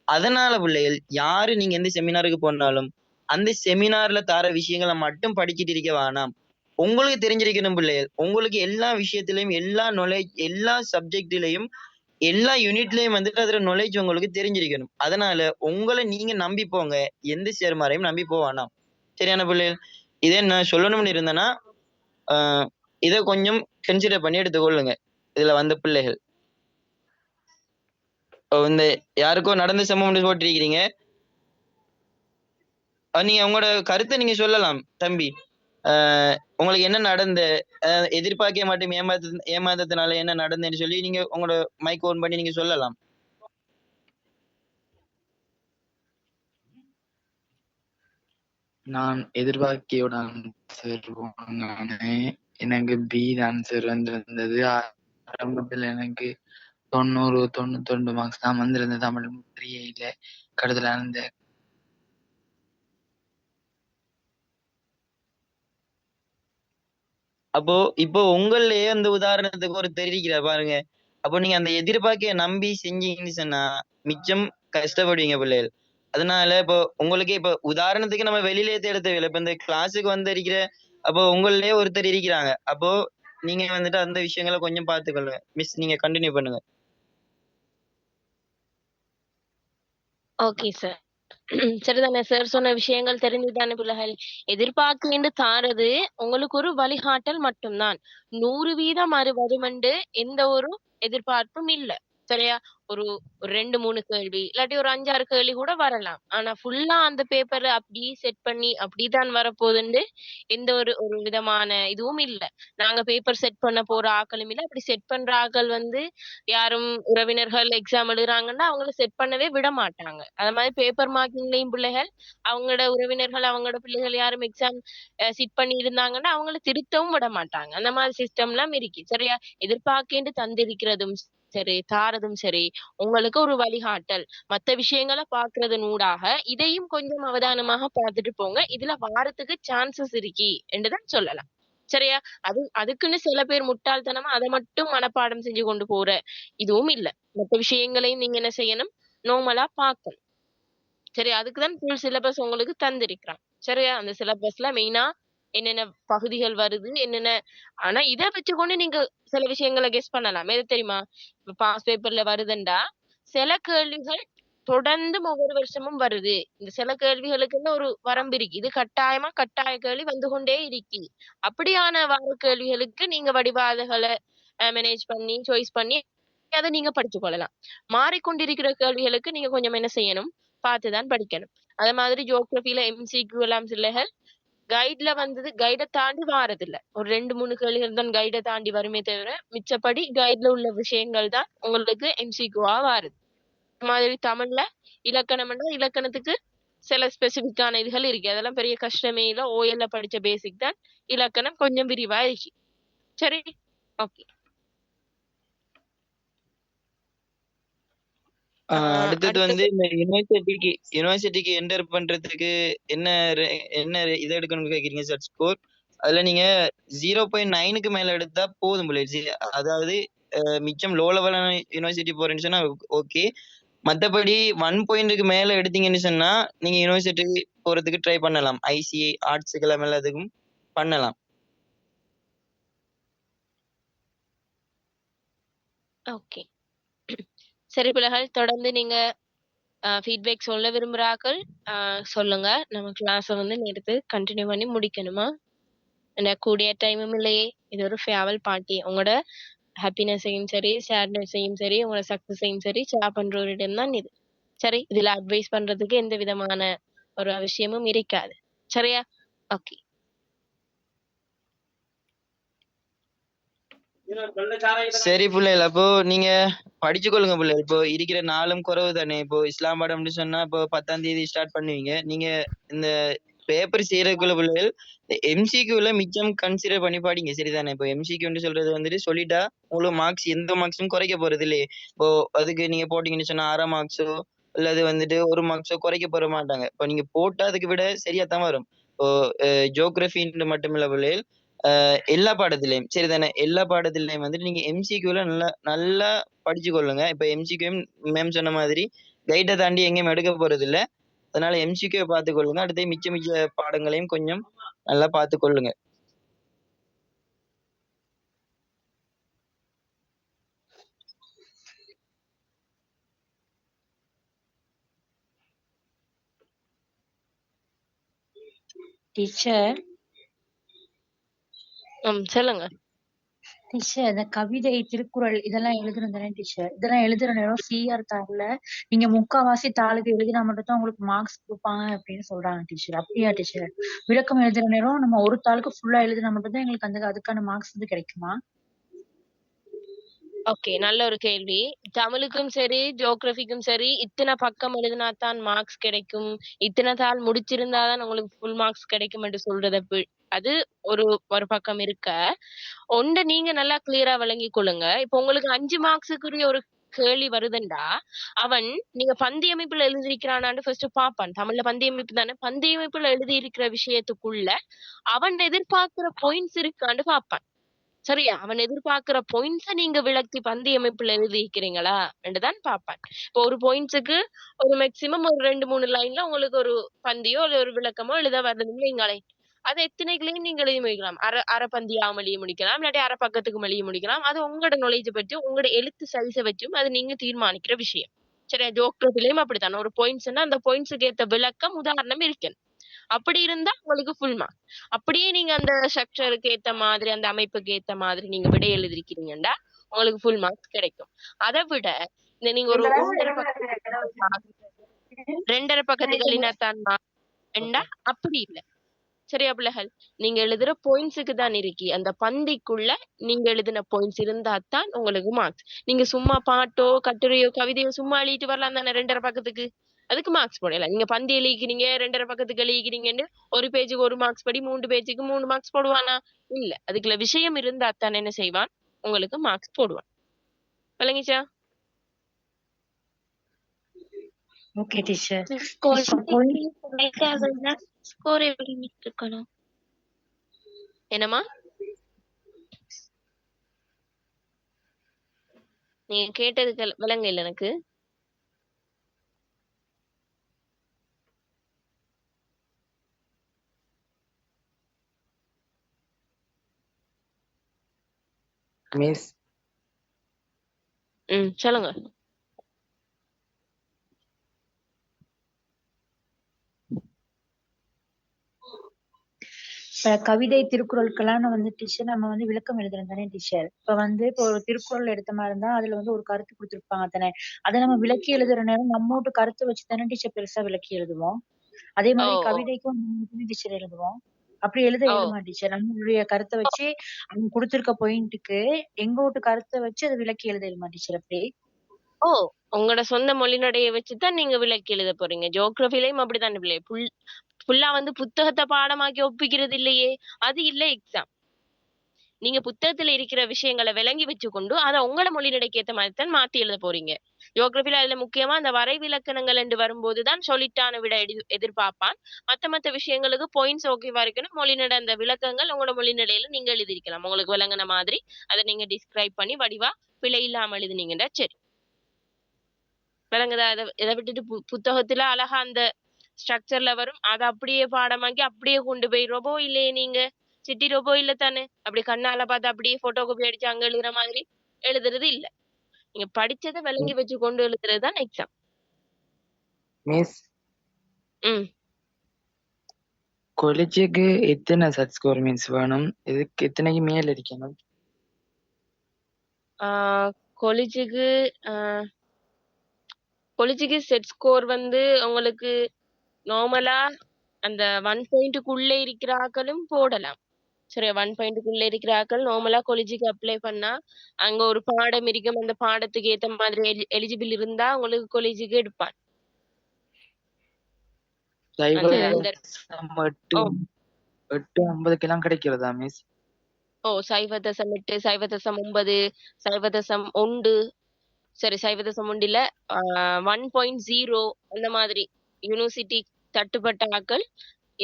அதனால பிள்ளைகள் யாரு நீங்க எந்த செமினாருக்கு போனாலும் அந்த செமினார்ல தர விஷயங்களை மட்டும் படிச்சுட்டு இருக்க வேணாம். உங்களுக்கு தெரிஞ்சிருக்கணும் பிள்ளைகள். உங்களுக்கு எல்லா விஷயத்திலையும் எல்லா நாலேஜ் எல்லா சப்ஜெக்ட்லயும் எல்லா யூனிட்லயும் வந்துட்டு அதுல நாலேஜ் உங்களுக்கு தெரிஞ்சிருக்கணும். அதனால உங்களை நீங்க நம்பி போங்க. எந்த சேர்மாரையும் நம்பி போவானாம். சரியான பிள்ளைகள்? இதே நான் சொல்லணும்னு இருந்தேன்னா இதை கொஞ்சம் கன்சிடர் பண்ணி எடுத்துக்கொள்ளுங்க. இதுல வந்த பிள்ளைகள் இந்த யாருக்கோ நடந்த சம்பவம் போட்டிருக்கிறீங்க. நீங்க உங்களோட கருத்தை நீங்க சொல்லலாம் தம்பி. உங்களுக்கு என்ன நடந்த எதிர்பார்க்க மாட்டேன் ஏமாத்தத்தினால என்ன நடந்ததுன்னு சொல்லி நீங்க உங்களோட மைக் ஓன் பண்ணி நீங்க சொல்லலாம். நான் எதிர்பார்க்கையோட ஆன்சர் எனக்கு பி ஆன்சர் வந்திருந்தது. ஆரம்பத்தில் எனக்கு 90-92 மார்க்ஸ் தான் வந்திருந்தது தமிழ் 3A கடைசியில் அந்த அப்போ இப்போ உங்களையே அந்த உதாரணத்துக்கு ஒரு தெரிவிக்கிற பாருங்க. அப்போ நீங்க அந்த எதிர்பார்க்க நம்பி செஞ்சீங்கன்னு சொன்னா மிச்சம் கஷ்டப்படுவீங்க பிள்ளைகள். அதனால இப்போ உங்களுக்கே இப்போ உதாரணத்துக்கு நம்ம வெளியிலே தேட தேவையில்லை. இப்ப இந்த கிளாஸுக்கு வந்து இருக்கிற அப்போ உங்களே ஒருத்தர் இருக்கிறாங்க. அப்போ நீங்க வந்துட்டு அந்த விஷயங்களை கொஞ்சம் பார்த்துக்கொள்ளுங்க. மிஸ் நீங்க கண்டினியூ பண்ணுங்க. Okay sir. சரிதானே சார் சொன்ன விஷயங்கள் தெரிஞ்சுதானே பிள்ளைகள்? எதிர்பார்க்கேண்டு தாரது உங்களுக்கு ஒரு வழிகாட்டல் மட்டும்தான். 100% அது வருமென்று எந்த ஒரு எதிர்பார்ப்பும் இல்ல. சரியா? ஒரு 2-3 கேள்வி இல்லாட்டி ஒரு 5-6 கேள்வி கூட வரலாம். ஆனா ஃபுல்லா அந்த பேப்பரை அப்படி செட் பண்ணி அப்படிதான் வரப்போகுதுன்னு எந்த ஒரு ஒரு விதமான இதுவும் இல்ல. நாங்க பேப்பர் செட் பண்ண போற ஆக்களும் இல்ல. அப்படி செட் பண்ற ஆக்கள் வந்து யாரும் உறவினர்கள் எக்ஸாம் எழுதுறாங்கன்னா அவங்கள செட் பண்ணவே விட மாட்டாங்க. அது மாதிரி பேப்பர் மார்க்கிங்லயும் பிள்ளைகள் அவங்களோட உறவினர்கள் அவங்களோட பிள்ளைகள் யாரும் எக்ஸாம் சிட் பண்ணி இருந்தாங்கன்னா அவங்கள திருத்தவும் விட மாட்டாங்க. அந்த மாதிரி சிஸ்டம் எல்லாம் இருக்கு. சரியா? எதிர்பார்க்கேண்டு தந்திருக்கிறதும் சரி தாரதும் சரி உங்களுக்கு ஒரு வழிகாட்டல். மத்த விஷயங்களை பாக்குறதன் ஊடாக இதையும் கொஞ்சம் அவதானமாக பார்த்துட்டு போங்க. இதுல வாரத்துக்கு சான்சஸ் இருக்கி என்றுதான் சொல்லலாம். சரியா? அதுக்குன்னு சில பேர் முட்டாள்தனமா அதை மட்டும் மனப்பாடம் செஞ்சு கொண்டு போற இதுவும் இல்ல. மத்த விஷயங்களையும் நீங்க என்ன செய்யணும்? நார்மலா பார்க்கணும். சரி, அதுக்குதான் ஃபுல் சிலபஸ் உங்களுக்கு தந்திருக்கிறான். சரியா? அந்த சிலபஸ்ல மெயினா என்னென்ன பகுதிகள் வருது என்னென்ன. ஆனா இத வச்சுக்கொண்டு நீங்க சில விஷயங்களை கெஸ் பண்ணலாம். எது தெரியுமா? இப்ப பாஸ் பேப்பர்ல வருதுண்டா சில கேள்விகள் தொடர்ந்து ஒவ்வொரு வருஷமும் வருது. இந்த சில கேள்விகளுக்குன்னு ஒரு வரம்பு இருக்கு. இது கட்டாய கேள்வி வந்து கொண்டே இருக்கு. அப்படியான வர கேள்விகளுக்கு நீங்க வடிவாதங்களை மேனேஜ் பண்ணி சாய்ஸ் பண்ணி அதை நீங்க படிச்சு கொள்ளலாம். மாறிக்கொண்டிருக்கிற கேள்விகளுக்கு நீங்க கொஞ்சம் என்ன செய்யணும்? பார்த்துதான் படிக்கணும். அதே மாதிரி ஜியோகிராபில MCQ எல்லாம் சிலைகள் கைட்ல வந்தது கைடை தாண்டி வாரதில்ல. ஒரு 2-3 கேள்விகள் தான் கைடை தாண்டி வருமே தவிர மிச்சப்படி கைட்ல உள்ள விஷயங்கள் தான் உங்களுக்கு MCQ-ஆ வாருது. மாதிரி தமிழ்ல இலக்கணம்னா இலக்கணத்துக்கு சில ஸ்பெசிபிக்கான இதுகள் இருக்கு. அதெல்லாம் பெரிய கஷ்டமே இல்ல. OL படிச்ச பேசிக் தான் இலக்கணம் கொஞ்சம் விரிவா இருக்கு. சரி, ஓகே. அடுத்தது வந்து இந்த யூனிவர்சிட்டிக்கு என்டர் பண்றதுக்கு என்ன என்ன இதை எடுக்கணும்னு கேக்குறீங்க சார் ஸ்கோர். அதுல நீங்க 0.9க்கு மேல எடுத்தா போதும் போல. அதாவது மிச்சம் லோ லெவலான யூனிவர்சிட்டி போறேன்னு சொன்னா ஓகே. மத்தபடி 1 பாயிண்ட்க்கு மேல எடுத்தீங்கன்னு சொன்னா நீங்க யூனிவர்சிட்டி போறதுக்கு ட்ரை பண்ணலாம். ICI ஆர்ட்ஸுக்கு எல்லாத்துக்கும் பண்ணலாம். ஓகே. சரி பிள்ளைகள், தொடர்ந்து நீங்க ஃபீட்பேக் சொல்ல விரும்புறாக்கள் சொல்லுங்க. நம்ம கிளாஸ வந்து நேரத்து கன்டின்யூ பண்ணி முடிக்கணுமா? ஏன்னா கூடிய டைமும் இல்லையே. இது ஒரு ஃபேர்வெல் பார்ட்டி. உங்களோட ஹாப்பினஸையும் சரி, சேட்னஸையும் சரி, உங்களோட சக்சஸையும் சரி ஷேர் பண்ற ஒரு இடம் தான் இது. சரி, இதுல அட்வைஸ் பண்றதுக்கு எந்த விதமான ஒரு அவசியமும் இருக்காது. சரியா? ஓகே. சரி பிள்ளைகள், அப்போ நீங்க படிச்சு கொள்ளுங்க பிள்ளைகள். இப்போ இருக்கிற நாளும் குறைவு தானே. இப்போ இஸ்லாம் பாடம்னு சொன்னா இப்போ 10ஆம் தேதி ஸ்டார்ட் பண்ணுவீங்க. நீங்க இந்த பேப்பர் செய்யறதுக்குள்ள பிள்ளைகள் எம்சிக்யூல மிச்சம் கன்சிடர் பண்ணி படிங்க. சரிதானே? இப்போ எம்சிக்யூன்னு சொல்றது வந்துட்டு சொல்லிட்டா உங்களுக்கு மார்க்ஸ் எந்த மார்க்ஸும் குறைக்க போறது இல்லையே. இப்போ அதுக்கு நீங்க போட்டீங்கன்னு சொன்னா 6 மார்க்ஸோ அல்லது வந்துட்டு 1 மார்க்ஸோ குறைக்க போற மாட்டாங்க. இப்போ நீங்க போட்டா அதுக்கு விட சரியா தான் வரும். இப்போ ஜியோகிராஃபின்னு மட்டும் இல்ல பிள்ளைகள், எல்லா பாடத்திலையும் சரிதானே? எல்லா பாடத்திலையும் வந்துட்டு நீங்க எம்சிக்யூல நல்லா நல்லா படிச்சு கொள்ளுங்க. இப்ப எம்சிக்யூ மேம் சொன்ன மாதிரி கைட தாண்டி எங்கேயும் எடுக்க போறது இல்ல. அதனால எம்சிக்யூ பார்த்து கொள்ளுங்க. அடுத்து மிச்ச பாடங்களையும் கொஞ்சம் நல்லா பார்த்து கொள்ளுங்க. டீச்சர் சொல்லுங்க. டீச்சர் இந்த கவிதை, திருக்குறள் இதெல்லாம் எழுதுறோம் தானே டீச்சர்? இதெல்லாம் எழுதுற நேரம் சிஆர் தாள்ல நீங்க முக்காவாசி தாளுக்கு எழுதினா மட்டும் தான் உங்களுக்கு மார்க்ஸ் கொடுப்பாங்க அப்படின்னு சொல்றாங்க டீச்சர். அப்படியா டீச்சர்? விளக்கம் எழுதுற நேரம் நம்ம ஒரு தாளுக்கு ஃபுல்லா எழுதினா மட்டும் தான் எங்களுக்கு அதுக்கான மார்க்ஸ் வந்து கிடைக்குமா? ஓகே, நல்ல ஒரு கேள்வி. தமிழுக்கும் சரி, ஜியோகிராஃபிக்கும் சரி, இத்தனை பக்கம் எழுதினா தான் மார்க்ஸ் கிடைக்கும், இத்தனை தாள் முடிச்சிருந்தாதான் உங்களுக்கு ஃபுல் மார்க்ஸ் கிடைக்கும் என்று சொல்றத அது ஒரு ஒரு பக்கம் இருக்க. ஒண்ட நீங்க நல்லா கிளியரா விளங்கி கொள்ளுங்க. இப்ப உங்களுக்கு 5 மார்க்ஸுக்குரிய ஒரு கேள்வி வருதுண்டா, அவன் நீங்க பந்தி அமைப்புல எழுதியிருக்கிறானான்னு ஃபர்ஸ்ட் பாப்பான். தமிழ்ல பந்தி அமைப்பு தானே. பந்தி அமைப்புல எழுதி இருக்கிற விஷயத்துக்குள்ள அவன் எதிர்பார்க்கிற பாயிண்ட்ஸ் இருக்கான்னு பாப்பான். சரியா? அவன் எதிர்பார்க்கிற பாயிண்ட்ஸ நீங்க விளக்கி பந்தி அமைப்புல எழுதியிருக்கிறீங்களா என்றுதான் பாப்பான். இப்போ ஒரு பாயிண்ட்ஸுக்கு ஒரு மேக்சிமம் ஒரு 2-3 லைன்ல உங்களுக்கு ஒரு பந்தியோ இல்ல ஒரு விளக்கமோ எழுத வருதுன்னு வைங்களேன். அது எத்தனைகளையும் நீங்க எழுதி முடிக்கலாம். அரை பந்தியாவும் எழுதி முடிக்கலாம், இல்லாட்டி அரை பக்கத்துக்கும் எழுதி முடிக்கலாம். அது உங்களோட நாலேஜ் பற்றி, உங்களோட எழுத்து சைஸை வச்சும் அது நீங்க தீர்மானிக்கிற விஷயம். சரியா? ஜியோகிராஃபிலையும் அப்படித்தான். ஒரு பாயிண்ட்ஸ்னா அந்த பாயிண்ட்ஸுக்கு ஏத்த விளக்கம் உதாரணம் இருக்கு. அப்படி இருந்தா உங்களுக்கு ஃபுல் மார்க். அப்படியே நீங்க அந்த ஸ்ட்ரக்சருக்கு ஏத்த மாதிரி, அந்த அமைப்புக்கு ஏத்த மாதிரி நீங்க விடை எழுதிருக்கீங்கன்னா உங்களுக்கு ஃபுல் மார்க்ஸ் கிடைக்கும். அதை விட இந்த நீங்க ஒரு 2.5 பக்கத்துக்கு எழுதினாத்தான் மார்க் அப்படி இல்லை. சரியா பிள்ளைகள்? நீங்க எழுதுற பாயிண்ட்ஸுக்கு தான் இருக்கி. அந்த பந்திக்குள்ள நீங்க எழுதின பாயிண்ட்ஸ் இருந்தா தான் உங்களுக்கு மார்க்ஸ். நீங்க சும்மா பாட்டோ கட்டுரையோ கவிதையோ சும்மா எழுதிட்டு வரலாம் தானே 2.5 பக்கத்துக்கு. அதுக்கு மார்க்ஸ் போடலாம். நீங்க பந்தி எழுதிக்கிறீங்க, 2.5 பக்கத்துக்கு எழுதிக்கிறீங்கன்னு ஒரு பேஜுக்கு 1 மார்க்ஸ் படி 3 பேஜுக்கு 3 மார்க்ஸ் போடுவானா? இல்ல. அதுக்குள்ள விஷயம் இருந்தா தான் என்ன செய்வான்? உங்களுக்கு மார்க்ஸ் போடுவான். விளங்கிச்சா? Okay teacher. ஸ்கோர் எப்படி இருக்கணும்? என்னமா நீங்க கேட்டதுக்கு விளங்க இல்ல எனக்கு. மிஸ் சொல்லுங்க. இப்ப கவிதை, திருக்குறளுக்கெல்லாம் வந்து டீச்சர் நம்ம வந்து விளக்கம் எழுதுறோம் தானே டீச்சர்? இப்போ ஒரு திருக்குறள் எடுத்த மாதிரி இருந்தா அதுல வந்து ஒரு கருத்து கொடுத்திருப்பாங்க தானே. அதை நம்ம விளக்கி எழுதுற நேரம் நம்மோட்டு கருத்து வச்சு தானே டீச்சர் பெருசா விளக்கி எழுதுவோம். அதே மாதிரி கவிதைக்கும் டீச்சர் எழுதுவோம். அப்படி எழுதுமா டீச்சர்? நம்மளுடைய கருத்தை வச்சு அவங்க கொடுத்திருக்க பாயிண்ட்டுக்கு எங்கோட்டு கருத்தை வச்சு அதை விளக்கி எழுதுமா டீச்சர்? அப்படி உங்களோட சொந்த மொழிநடையை வச்சுதான் நீங்க விளக்கி எழுத போறீங்க. ஜியோகிராஃபிலையும் அப்படித்தான் பிள்ளை. ஃபுல்லா வந்து புத்தகத்தை பாடமாக்கி ஒப்பிக்கிறது இல்லையே. அது இல்ல எக்ஸாம். நீங்க புத்தகத்துல இருக்கிற விஷயங்களை விளங்கி வச்சுக்கொண்டு அதை உங்களோட மொழிநடைக்கு ஏத்த மாதிரி தான் மாத்தி எழுத போறீங்க. ஜியோகிராஃபில அதுல முக்கியமா அந்த வரைவிலக்கணங்கள் என்று வரும்போதுதான் சொல்லிட்டான விட எதிர்பார்ப்பான். மத்த விஷயங்களுக்கு பாயிண்ட்ஸ் ஓகேவா இருக்குன்னு மொழிநடை அந்த விளக்கங்கள் உங்களோட மொழிநடையில நீங்க எழுதிருக்கலாம். உங்களுக்கு விளங்கின மாதிரி அதை நீங்க டிஸ்கிரைப் பண்ணி வடிவா பிழை இல்லாம எழுதினீங்கன்னா சரி. விளங்குதா? இதை விட்டுட்டு புத்தகத்துல அழகா அந்த ஸ்ட்ரக்சர்ல வரும், அதை அப்படியே பாடமாக்கி அப்படியே கொண்டு போய் ரொபோ இல்லையே நீங்க சிட்டி ரொபோ இல்ல தானே. அப்படி கண்ணால பார்த்து அப்படியே போட்டோ காப்பி அடிச்சு அங்க எழுதுற மாதிரி எழுதுறது இல்ல. நீங்க படிச்சதை விளங்கி வச்சு கொண்டு எழுதுறது தான் எக்ஸாம். மிஸ் ம் காலேஜுக்கு எத்தனை சட் ஸ்கோர் மீன்ஸ் வேணும்? இதுக்கு எத்தனைக்கு மேல இருக்கணும்? கொலிஜுக்கு கொலிஜுக்கு செட் ஸ்கோர் வந்து உங்களுக்கு நார்மலா அந்த 1 பாயிண்ட்டுக்குள்ள இருக்கிற ஆக்களும் போடலாம். சரி, 1 பாயிண்ட்டுக்குள்ள இருக்கிற ஆக்கள் நார்மலா கொலிஜுக்கு அப்ளை பண்ணா அங்க ஒரு பாடம் இருக்கும். அந்த பாடத்துக்கு ஏத்த மாதிரி எலிஜிபிள் இருந்தா உங்களுக்கு கொலிஜுக்கு எடுப்பான். அந்த அந்த 8:50 கிடைக்கிறதா மிஸ்? 0.8 0.9 0.1 சரி 0.1 இல்ல 1.0 அந்த மாதிரி யூனிவர்சிட்டி தட்டுப்பட்ட ஆக்கள்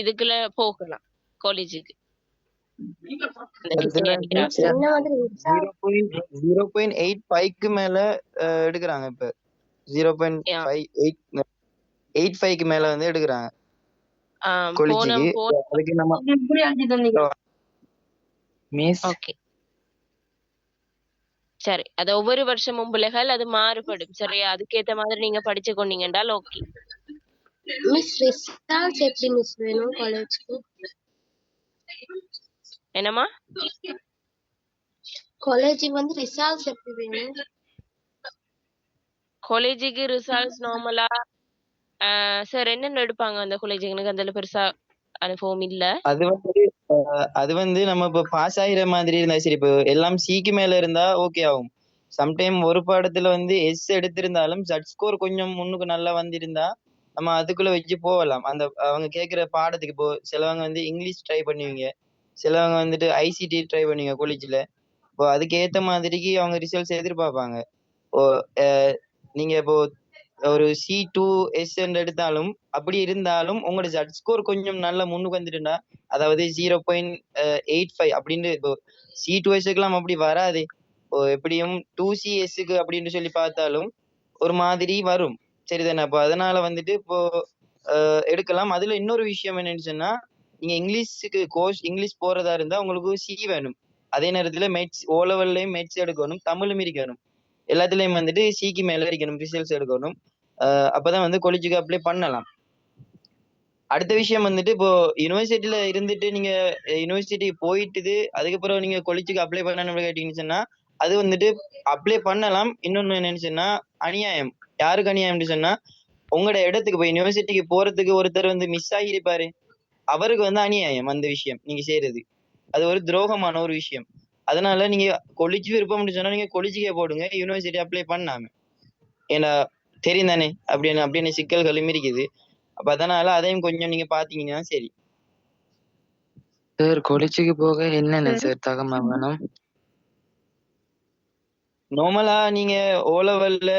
இதுக்குள்ள போகலாம் காலேஜுக்கு. அதுல 0.85க்கு மேல எடுக்கிறாங்க. இப்ப 0.85க்கு மேல வந்து எடுக்கிறாங்க காலேஜுக்கு. அதுக்கு நம்ம மிஸ் ஓகே சரி, அது ஒவ்வொரு வருஷமும் பிள்ளைகள் அது மாறுபடும். சரியா, அதுக்கேத்த மாதிரி நீங்க படிச்சு கொண்டீங்கன்றால் ஓகே. மிஸ் ரிசல்ட்ஸ் எப்படி மிஸ் வேணும் காலேஜ்க்கு? என்னம்மா? காலேஜுக்கு வந்து ரிசல்ட்ஸ் எப்படி வேணும்? காலேஜுக்கு ரிசல்ட்ஸ் நார்மலா சார் என்னென்ன எடுப்பாங்க அந்த காலேஜுக்கு? எனக்கு அதுல பெருசா அனுபவம் இல்ல. அது வந்து நம்ம இப்ப பாஸ் ஆகிற மாதிரி இருந்தா சரி. இப்போ எல்லாம் சிக்கு மேல இருந்தா ஓகே ஆகும். சம்டைம் ஒரு பாடத்துல வந்து எஸ் எடுத்திருந்தாலும் சட் ஸ்கோர் கொஞ்சம் முன்னுக்கு நல்லா வந்திருந்தா நம்ம அதுக்குள்ள வச்சு போகலாம். அந்த அவங்க கேட்கிற பாடத்துக்கு. இப்போ சிலவங்க வந்து இங்கிலீஷ் ட்ரை பண்ணுவீங்க, சிலவங்க வந்துட்டு ஐசிடி ட்ரை பண்ணுவீங்க காலேஜ்ல. இப்போ அதுக்கு ஏத்த மாதிரிக்கு அவங்க ரிசல்ட்ஸ் எதிர்பார்ப்பாங்க. இப்போ நீங்க இப்போ ஒரு C2S எடுத்தாலும் அப்படி இருந்தாலும் உங்களோட ஜட் ஸ்கோர் கொஞ்சம் நல்ல முன்னுக்கு வந்துட்டுண்டா, அதாவது 0.85 அப்படின்னு. இப்போ C2Sக்குலாம் அப்படி வராது. இப்போ எப்படியும் 2CS அப்படின்னு சொல்லி பார்த்தாலும் ஒரு மாதிரி வரும். சரிதானே? அப்போ அதனால வந்துட்டு இப்போ எடுக்கலாம். அதுல இன்னொரு விஷயம் என்னன்னு சொன்னா, நீங்க இங்கிலீஷ் போறதா இருந்தா உங்களுக்கு சி வேணும். அதே நேரத்துல மெட்ஸ் O லெவல்லயும் மெட்ஸ் எடுக்கணும், தமிழும் இருக்கணும். எல்லாத்துலயும் வந்துட்டு சிக்கு மேல இருக்கணும் ரிசல்ட்ஸ் எடுக்கணும். அப்பதான் வந்து காலேஜுக்கு அப்ளை பண்ணலாம். அடுத்த விஷயம் வந்துட்டு, இப்போ யூனிவர்சிட்டியில இருந்துட்டு நீங்க யூனிவர்சிட்டி போயிட்டுது அதுக்கப்புறம் நீங்க காலேஜுக்கு அப்ளை பண்ணணும்னு கேட்டீங்கன்னு சொன்னா அது வந்துட்டு அப்ளை பண்ணலாம். இன்னொன்னு என்னன்னு சொன்னா அநியாயம். யாருக்கு அநியாயம்னு சொன்னா, உங்களோட இடத்துக்கு போய் யூனிவர்சிட்டிக்கு போறதுக்கு ஒருத்தர் வந்து மிஸ் ஆகியிருப்பாரு, அவருக்கு வந்து அநியாயம் அந்த விஷயம் நீங்க செய்யறது. அது ஒரு துரோகமான ஒரு விஷயம். அதனால நீங்க காலேஜ் விருப்பம்னு சொன்னா நீங்க காலேஜுக்கே போடுங்க, யூனிவர்சிட்டி அப்ளை பண்ணாம. ஏன்னா தெரியும் தானே அப்படின்னு சிக்கல்களும் இருக்குது. அப்ப அதனால அதையும் கொஞ்சம் நீங்க பாத்தீங்கன்னா சரி. சார் காலேஜுக்கு போக என்னென்ன சார் தகவல் வேணும்? நார்மலா நீங்க O லெவல்ல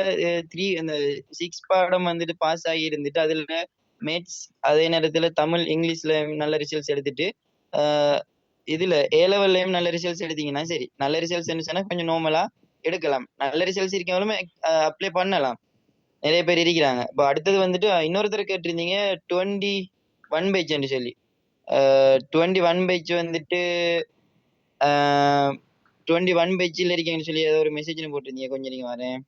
6 பாடம் வந்துட்டு பாஸ் ஆகி இருந்துட்டு அதுல மேத்ஸ் அதே நேரத்துல தமிழ் இங்கிலீஷ்ல நல்ல ரிசல்ட்ஸ் எடுத்துட்டு இதுல A லெவல்லயும் நல்ல ரிசல்ட்ஸ் எடுத்தீங்கன்னா சரி. நல்ல ரிசல்ட்ஸ் இருந்துச்சுன்னா கொஞ்சம் நார்மலா எடுக்கலாம். நல்ல ரிசல்ட்ஸ் இருக்கவங்களும் அப்ளை பண்ணலாம். நிறைய பேர் இருக்கிறாங்க. இப்போ அடுத்தது வந்துட்டு இன்னொருத்தர் கேட்டிருந்தீங்க 21 பேட்ச்ன்னு சொல்லி. 21 பேட்ச் வந்துட்டு 21 பேட்சில் இருக்கீங்கன்னு சொல்லி ஏதோ ஒரு மெசேஜ்னு போட்டிருந்தீங்க. கொஞ்சம் நீங்க வரேன்.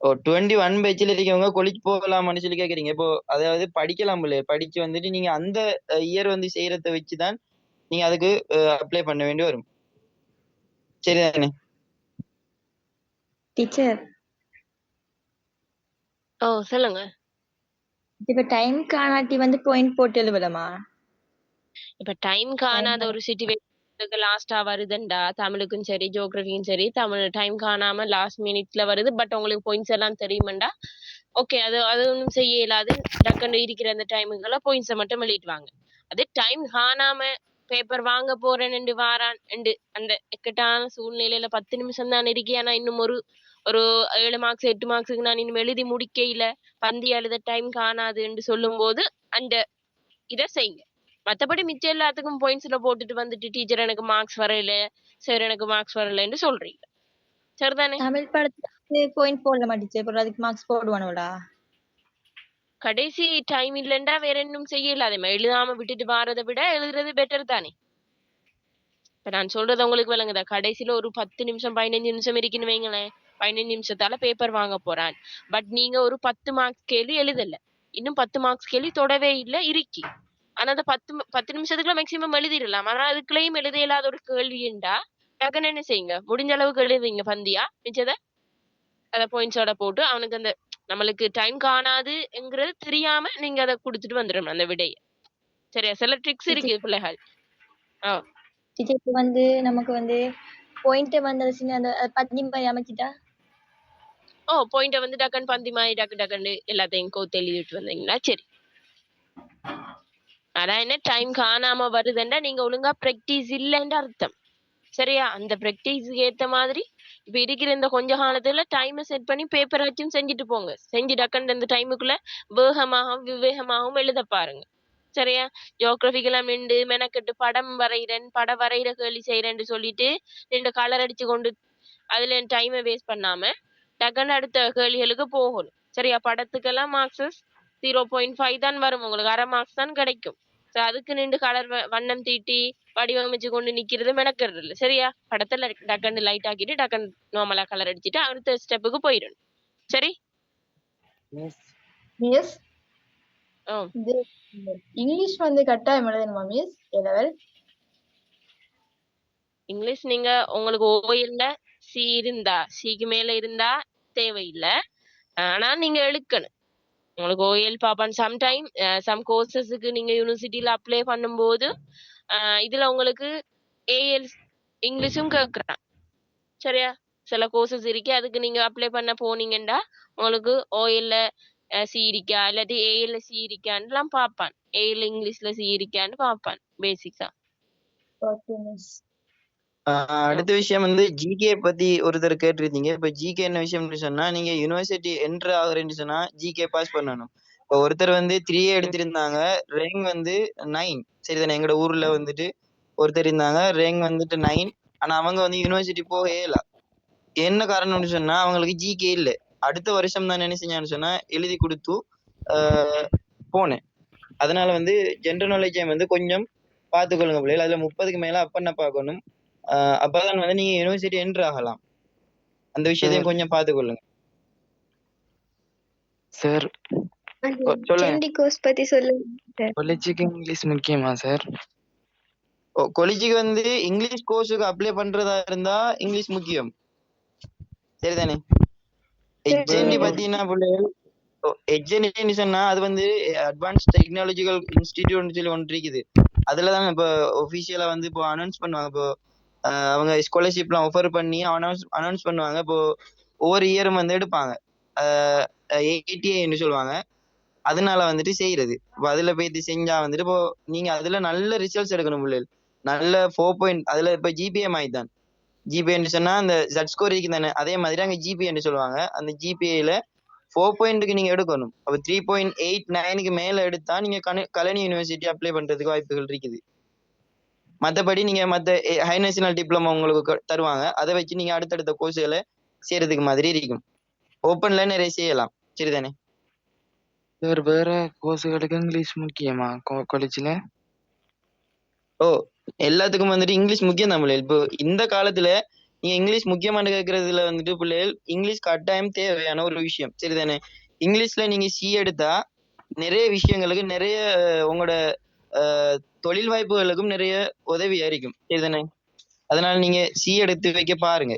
21 பேட்சில் இருக்கவங்க காலேஜ் போகலாமான்னு சொல்லி கேட்குறீங்க. இப்போ அதாவது படிக்கலாம் போல படிச்சு வந்துட்டு நீங்க அந்த இயர் வந்து செய்யறத வச்சுதான் நீங்க அதுக்கு அப்ளை பண்ண வேண்டி வரும். சரிதானே டீச்சர்? சொல்லுங்க. இப்ப டைம் காணாட்டி வந்து பாயிண்ட் போட்டு எழுதலாமா? இப்ப டைம் காணாத ஒரு சிச்சுவேஷனுக்கு லாஸ்டா வருதுண்டா, தமிழுக்கும் சரி ஜியோகிராஃபிக்கும் சரி தமிழ் டைம் காணாம லாஸ்ட் மினிட்ல வருது. பட் உங்களுக்கு பாயிண்ட்ஸ் எல்லாம் தெரியுமாண்டா ஓகே, அது ஒன்றும் செய்ய இயலாது. டக்குன்னு இருக்கிற அந்த டைமுக்கெல்லாம் பாயிண்ட்ஸை மட்டும் எழுதிடுவாங்க. அதே டைம் காணாம பேப்பர் வாங்க போறேன்னு வாரான் அந்த இக்கட்டான சூழ்நிலையில 10 நிமிஷம் தான் இருக்கே, ஆனா இன்னும் ஒரு 7 மார்க்ஸ் 8 மார்க்ஸுக்கு நான் இன்னும் எழுதி முடிக்கையில பந்தி எழுத டைம் காணாதுன்னு சொல்லும் போது அந்த இதை செய்யுங்க. மத்தபடி மிச்சம் எல்லாத்துக்கும் பாயிண்ட்ஸ்ல போட்டுட்டு வந்துட்டு டீச்சர் எனக்கு மார்க்ஸ் வரல, சார் எனக்கு மார்க்ஸ் வரலன்னு சொல்றீங்க. சரிதானே? தமிழ் படத்துக்கு பாயிண்ட் போடல மாட்டேச்சு, அப்புறம் அதுக்கு மார்க்ஸ் போடுவானுடா. கடைசி டைம் இல்லைண்டா வேற இன்னும் செய்யல. அதே மாதிரி எழுதாம விட்டுட்டு வாரதை விட எழுதுறது பெட்டர் தானே. இப்ப நான் சொல்றது உங்களுக்கு விளங்குதா? கடைசியில ஒரு 10 நிமிஷம் 15 நிமிஷம் இருக்குன்னு வைங்களேன். 15 நிமிஷத்தால பேப்பர் வாங்க போறான். பட் நீங்க ஒரு 10 மார்க்ஸ் கேள்வி எழுதல. இன்னும் 10 மார்க்ஸ் கேள்வி தொடவே இல்ல இருக்கி. ஆனா அந்த 10 நிமிஷத்துக்குள்ள மேக்ஸிமம் எழுதிடலாம். ஆனா அதுக்குள்ளேயும் எழுத இயலாத ஒரு கேள்விண்டா டக்குன்னு என்ன செய்யுங்க, முடிஞ்ச அளவுக்கு எழுதுவீங்க பந்தியா மிச்சத அத பாயிண்ட்ஸோட போட்டு அவனுக்கு அந்த நம்மளுக்கு டைம் காணாதுங்கிறது தெரியாம நீங்க அதை கொடுத்துட்டு வந்துடணும் அந்த விடைய. சரியா? சில ட்ரிக்ஸ் இருக்கு பிள்ளைகள். டீச்சர் இப்போ வந்து நமக்கு வந்து பாயிண்ட் வந்து அது சின்ன அந்த பத்தி மாதிரி அமைச்சிட்டா பாயிண்ட வந்து டக்குன்னு பந்தி மாதிரி டக்குன்னு எல்லாத்தையும் கோத்து எழுதிட்டு வந்தீங்களா? சரி. ஆனா என்ன டைம் காணாம வருதுன்னா நீங்க ஒழுங்கா பிராக்டிஸ் இல்லைன்னு அர்த்தம். சரியா? அந்த பிராக்டிஸ்க்கு ஏத்த மாதிரி இப்ப இருக்கிற இந்த கொஞ்ச காலத்துல டைமை செட் பண்ணி பேப்பர் வச்சும் செஞ்சுட்டு போங்க. செஞ்சு டக்குன்னு இந்த டைமுக்குள்ள வேகமாகவும் விவேகமாகவும் எழுத பாருங்க. சரியா? ஜியோகிராபிக்கெல்லாம் நின்று மெனக்கெட்டு படம் வரைகிற கேள்வி செய்யறேன்னு சொல்லிட்டு 2 கலர் அடிச்சு கொண்டு அதுல டைமை வேஸ்ட் பண்ணாம டக்குன்னு அடுத்த கேள்விகளுக்கு போகணும். சரியா? படத்துக்கெல்லாம் மார்க்ஸஸ் 0.5 தான் வரும், உங்களுக்கு அரை மார்க்ஸ் தான் கிடைக்கும். அதுக்கு நின்று கலர் வண்ணம் தீட்டி வடிவமைச்சு கொண்டு நிக்கிறது மெனக்கிறது இல்லை. சரியா? படத்துல டக்குன்னு லைட் ஆக்கிட்டு டக்குன்னு நார்மலா கலர் அடிச்சுட்டு அடுத்த ஸ்டெப்புக்கு போயிடணும். சரி? மிஸ் இங்கிலீஷ் வந்து கட்டாயம் எழுதணுமா மிஸ்? இங்கிலீஷ் நீங்க உங்களுக்கு ஓஎல்ல சி இருந்தா, சிக்கு மேல இருந்தா தேவையில்லை. ஆனா நீங்க எழுக்கணும். உங்களுக்கு ஓஎல் பாப்பான் சம்டைம் சம் கோர்சஸுக்கு நீங்க யூனிவர்சிட்டியில அப்ளை பண்ணும்போது இதுல உங்களுக்கு ஏஎல் இங்கிலீஷும் கேட்கறான். சரியா? சில கோர்சஸ் இருக்கு, அதுக்கு நீங்க அப்ளை பண்ண போனீங்கன்னா உங்களுக்கு ஓஎல்ல சி இருக்கா இல்லாட்டி ஏஎல்ல சி இருக்கான்னு பார்ப்பான். ஏஎல் இங்கிலீஷ்ல சி இருக்கான்னு பார்ப்பான் பேசிக்ஸா. அடுத்த விஷயம் வந்து ஜிகே பத்தி ஒருத்தர் கேட்டிருந்தீங்க. இப்ப ஜிகே என்ன விஷயம்னு சொன்னா, நீங்க யூனிவர்சிட்டி என்டர் ஆகுறேன்னு சொன்னா ஜிகே பாஸ் பண்ணணும். இப்போ ஒருத்தர் வந்து 3 எடுத்திருந்தாங்க, ரேங்க் வந்து 9. சரிதானே? எங்களோட ஊர்ல வந்துட்டு ஒருத்தர் இருந்தாங்க, ரேங்க் வந்துட்டு 9. ஆனா அவங்க வந்து யூனிவர்சிட்டி போக இயல. என்ன காரணம்னு சொன்னா அவங்களுக்கு ஜிகே இல்ல. அடுத்த வருஷம் தான் என்ன செஞ்சான்னு சொன்னா எழுதி கொடுத்து போனேன். அதனால வந்து ஜென்ரல் நாலேஜ் வந்து கொஞ்சம் பார்த்துக்கொள்ளுங்க பிள்ளைகள். அதுல 30க்கு மேல அப்ப என்ன பார்க்கணும். அப்பதான் வந்து நீங்க யூனிவர்சிட்டி என்டர் ஆகலாம். அந்த விஷயத்தையும் கொஞ்சம் பார்த்துக்கொள்ளுங்க சார். சொல்லுங்க. கோர்ஸ் பத்தி சொல்லுங்க. காலேஜுக்கு இங்கிலீஷ் முக்கியமா சார்? காலேஜுக்கு வந்து இங்கிலீஷ் கோர்ஸுக்கு அப்ளை பண்றதா இருந்தா இங்கிலீஷ் முக்கியம். சரிதானே? ஹெச்என்டி பாத்தீங்கன்னா பிள்ளைகள், ஹெச்என்டி சொன்னா அது வந்து அட்வான்ஸ் டெக்னாலஜிக்கல் இன்ஸ்டிடியூட்னு சொல்லி ஒன்று இருக்குது. அதுலதான் இப்போ ஒபிஷியலா வந்து இப்போ அனௌன்ஸ் பண்ணுவாங்க. இப்போ அவங்க ஸ்காலர்ஷிப்லாம் ஆஃபர் பண்ணி அனௌன்ஸ் பண்ணுவாங்க. இப்போ ஒவ்வொரு இயரும் வந்து எடுப்பாங்க. ஏடிஏன்னு சொல்லுவாங்க. அதனால வந்துட்டு செய்யறது. இப்போ அதுல போயிட்டு செஞ்சா வந்துட்டு இப்போ நீங்க அதுல நல்ல ரிசல்ட்ஸ் எடுக்கணும் பிள்ளைகள். நல்ல 4 அதுல இப்போ ஜிபிஎம் ஆயிதான். ஜிபிஏன்னு சொன்னா அந்த ஜட் ஸ்கோர் இருக்கு தானே, அதே மாதிரி அங்க ஜிபிஏன்னு சொல்லுவாங்க. அந்த ஜிபிஏல 4 நீங்க எடுக்கணும். அப்ப 3.89க்கு மேல எடுத்தா நீங்க கலனி யூனிவர்சிட்டி அப்ளை பண்றதுக்கு வாய்ப்புகள் இருக்குது. மற்றபடி நீங்க மற்ற ஹை நேஷனல் டிப்ளமா உங்களுக்கு தருவாங்க. அதை வச்சு நீங்க அடுத்தடுத்த கோர்ஸுகளை செய்யறதுக்கு மாதிரி இருக்கும். ஓப்பன்ல நிறைய செய்யலாம். சரிதானே? சார் வேற கோர்ஸுகளுக்கு இங்கிலீஷ் முக்கியமா காலேஜ்ல? எல்லாத்துக்கும் வந்துட்டு இங்கிலீஷ் முக்கியம் தான் பிள்ளைகள். இப்போ இந்த காலத்துல நீங்க இங்கிலீஷ் முக்கியமானு கேட்கறதுல வந்துட்டு பிள்ளைகள் இங்கிலீஷ் கட்டாயம் தேவையான ஒரு விஷயம். சரிதானே? இங்கிலீஷ்ல நீங்க சி எடுத்தா நிறைய விஷயங்களுக்கு நிறைய உங்களோட தொழில் வாய்ப்புகளுக்கும் நிறைய உதவியா இருக்கும். சரிதானே? அதனால நீங்க சி எடுத்து வைக்க பாருங்க.